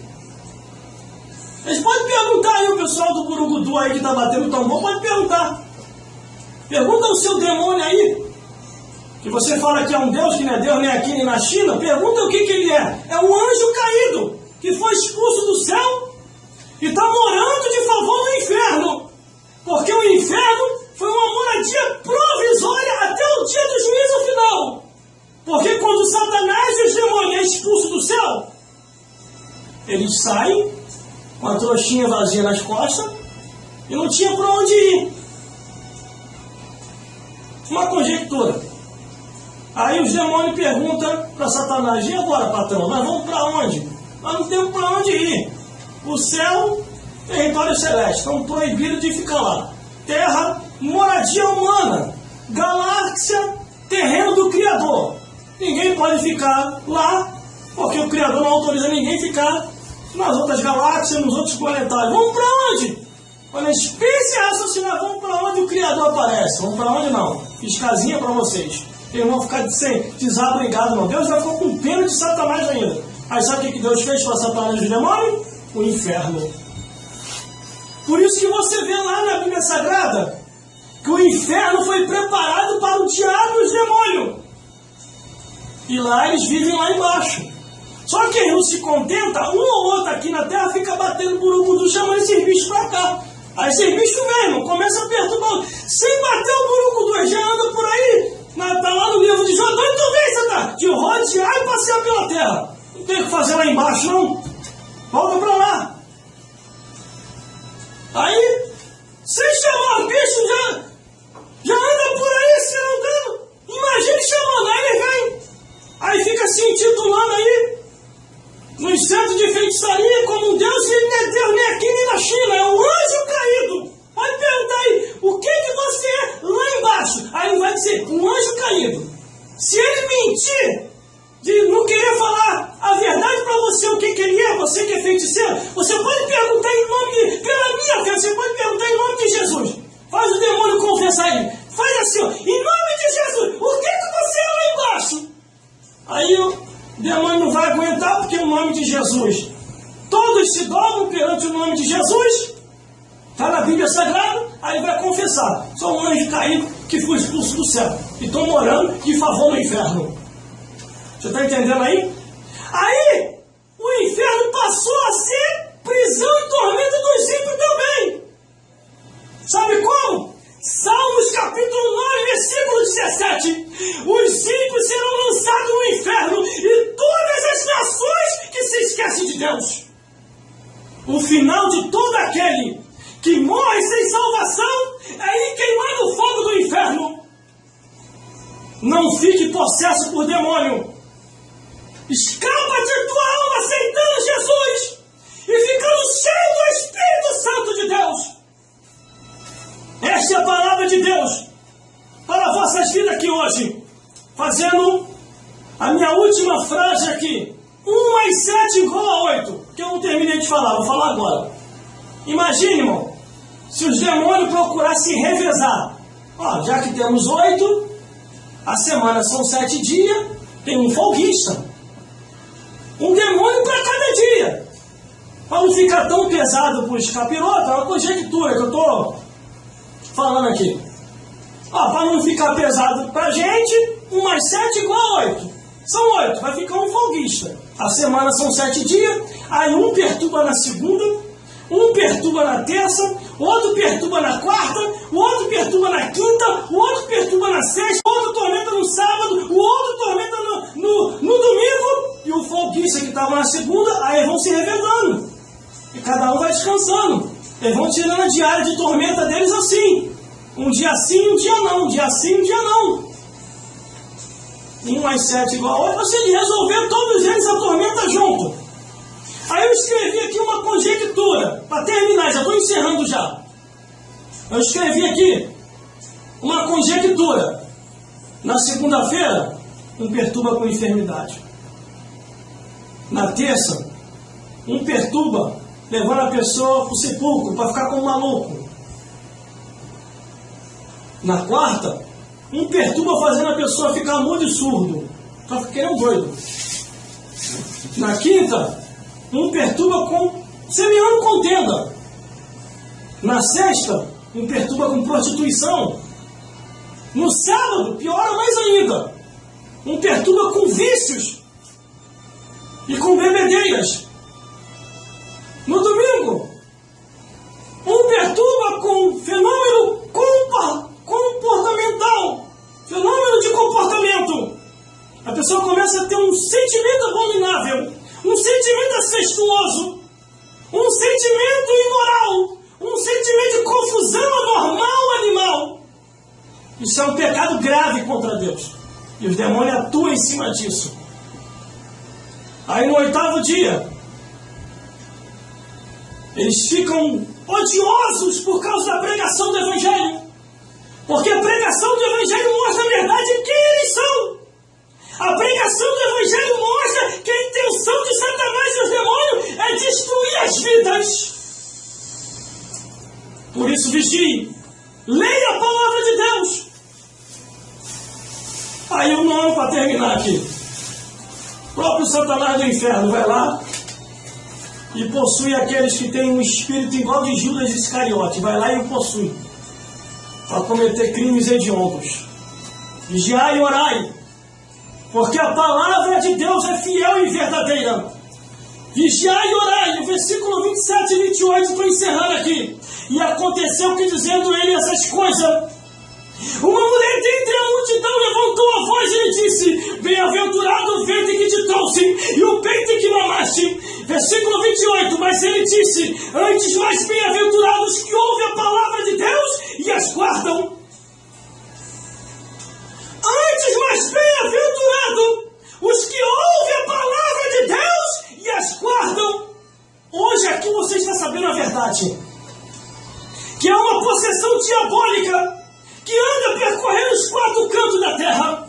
Eles podem perguntar aí, o pessoal do burugudu aí que está batendo o tambor, pode perguntar. Pergunta ao seu demônio aí, que você fala que é um Deus, que não é Deus nem aqui nem na China. Pergunta o que ele é. É um anjo caído, que foi expulso do céu e está morando de favor no inferno. Porque o inferno foi uma moradia provisória até o dia do juízo final. Porque quando Satanás e os demônios é expulso do céu, eles saem com a trouxinha vazia nas costas e não tinha para onde ir. Uma conjectura. Aí os demônios perguntam para Satanás: e agora, patrão, nós vamos para onde? Nós não temos para onde ir. O céu, território celeste, estão proibidos de ficar lá. Terra, moradia humana. Galáxia, terreno do Criador. Ninguém pode ficar lá, porque o Criador não autoriza ninguém a ficar nas outras galáxias, nos outros planetários. Vamos para onde? Quando eles pensam em raciocinar, vão para onde o Criador aparece. Vão para onde não. Fiz casinha para vocês. Eles não vão ficar desabrigados, não. Deus já ficou com pena de Satanás ainda. Aí sabe o que Deus fez para Satanás e os demônios? O inferno. Por isso que você vê lá na Bíblia Sagrada que o inferno foi preparado para o diabo e os demônios. E lá eles vivem lá embaixo. Só que ele não se contenta, um ou outro aqui na terra fica batendo burucutu, chamando esses bichos para cá. Aí esses bichos vêm, irmão, começa a perturbar. Sem bater o burucutu, ele já anda por aí. Está lá no livro de Jó, doido tu vem, Satã, de rodear e passear pela terra. Não tem o que fazer lá embaixo, não. Volta para lá. Aí, sem chamar o bicho, já anda por aí se andando. Imagine chamando, aí ele vem. Aí fica se intitulando aí, nos centros de feitiçaria, como um Deus, e ele não é Deus nem aqui nem na China, é um anjo caído. Pode perguntar aí, o que você é lá embaixo? Aí ele vai dizer, um anjo caído. Se ele mentir, de não querer falar a verdade para você, o que ele é, você que é feiticeiro, você pode perguntar em nome pela minha fé, você pode perguntar em nome de Jesus. Faz o demônio confessar aí. Faz assim, ó, em nome de Jesus, o que você é lá embaixo? Aí o demônio não vai aguentar, porque o nome de Jesus, todos se dobram perante o nome de Jesus. Está na Bíblia Sagrada, aí vai confessar. Sou um anjo caído que fui expulso do céu. E estou morando de favor no inferno. Você está entendendo aí? Aí, o inferno passou a ser prisão e tormento dos ímpios também. Sabe como? Salmos capítulo 9, versículo 17. Os ímpios serão lançados no inferno e todas as nações que se esquecem de Deus. O final de todo aquele que morre sem salvação é ir queimar no fogo do inferno. Não fique possesso por demônio. Escapa de tua alma aceitando Jesus e ficando cheio do Espírito Santo de Deus. Esta é a palavra de Deus para vossas vidas aqui hoje. Fazendo a minha última frase aqui. 1 mais 7 igual a 8. Que eu não terminei de falar, vou falar agora. Imagine, irmão, se os demônios procurassem revezar. Ó, já que temos 8, a semana são 7 dias, tem um folguista. Um demônio para cada dia. Para não ficar tão pesado para os capirotos, é uma conjectura que eu estou falando aqui. Ó, para não ficar pesado para a gente, 1 mais 7 igual a 8. São 8, vai ficar um folguista. A semana são 7 dias, aí um perturba na segunda, um perturba na terça, o outro perturba na quarta, o outro perturba na quinta, o outro perturba na sexta, o outro tormenta no sábado, o outro tormenta no domingo, e o folguista que estava na segunda, aí vão se revezando. E cada um vai descansando. Eles vão tirando a diária de tormenta deles assim. Um dia sim, um dia não. Um dia sim, um dia não. 1 mais 7 igual a 8. Você resolver todos eles a tormenta junto. Aí eu escrevi aqui uma conjectura. Para terminar, já estou encerrando já. Eu escrevi aqui uma conjectura. Na segunda-feira, um perturba com enfermidade. Na terça, um perturba levando a pessoa para o sepulcro, para ficar como maluco. Na quarta, um perturba fazendo a pessoa ficar mudo e surdo, para ficar querendo doido. Na quinta, um perturba semeando contenda. Na sexta, um perturba com prostituição. No sábado, piora mais ainda, um perturba com vícios e com bebedeiras. No domingo, um perturba com fenômeno comportamental, fenômeno de comportamento. A pessoa começa a ter um sentimento abominável, um sentimento incestuoso, um sentimento imoral, um sentimento de confusão anormal animal. Isso é um pecado grave contra Deus. E os demônios atuam em cima disso. Aí no 8º dia, eles ficam odiosos por causa da pregação do Evangelho. Porque a pregação do Evangelho mostra a verdade quem eles são. A pregação do Evangelho mostra que a intenção de Satanás e os demônios é destruir as vidas. isso, vigie. Leia a palavra de Deus. Aí o nome, para terminar aqui. O próprio Satanás do inferno vai lá e possui aqueles que têm um espírito igual de Judas Iscariote. Vai lá e o possui para cometer crimes hediondos. Vigiai e orai, porque a palavra de Deus é fiel e verdadeira. Vigiai e orai, no versículo 27 e 28, estou encerrando aqui. E aconteceu que, dizendo ele essas coisas, uma mulher dentre a multidão levantou a voz e lhe disse: bem-aventurado o ventre que te trouxe e o peito que mamaste. Versículo 28, mas ele disse: antes mais bem-aventurados que ouvem a palavra de Deus e as guardam. Antes mais bem-aventurado os que ouvem a palavra de Deus e as guardam. Hoje aqui você está sabendo a verdade, que é uma possessão diabólica que anda percorrendo os quatro cantos da terra.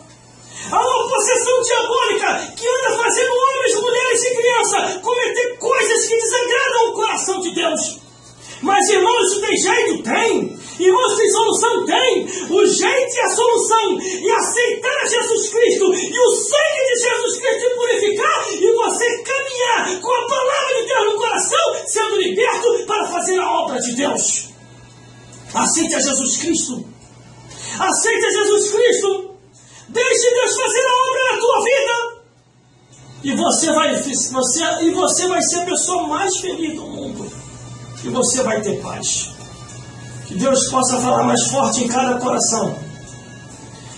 Há uma possessão diabólica que anda fazendo homens, mulheres e crianças cometer coisas que desagradam o coração de Deus. Mas, irmãos, isso tem jeito? Tem. Irmãos, tem solução? Tem. O jeito e a solução é aceitar Jesus Cristo e o sangue de Jesus Cristo te purificar e você caminhar com a palavra de Deus no coração, sendo liberto para fazer a obra de Deus. Aceite a Jesus Cristo. Aceita Jesus Cristo. Deixe Deus fazer a obra na tua vida. E você vai ser a pessoa mais feliz do mundo. E você vai ter paz. Que Deus possa falar mais forte em cada coração.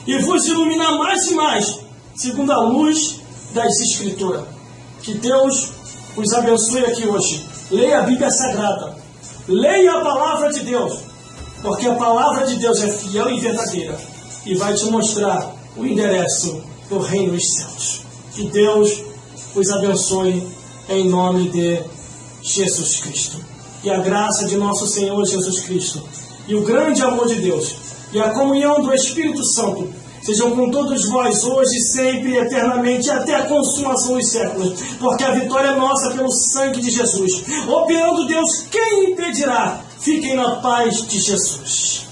E vos iluminar mais e mais, segundo a luz das Escrituras. Que Deus os abençoe aqui hoje. Leia a Bíblia Sagrada. Leia a palavra de Deus. Porque a palavra de Deus é fiel e verdadeira e vai te mostrar o endereço do reino dos céus. Que Deus os abençoe em nome de Jesus Cristo. E a graça de nosso Senhor Jesus Cristo e o grande amor de Deus e a comunhão do Espírito Santo sejam com todos vós hoje, sempre e eternamente, até a consumação dos séculos, porque a vitória é nossa pelo sangue de Jesus. Operando Deus, quem impedirá? Fiquem na paz de Jesus.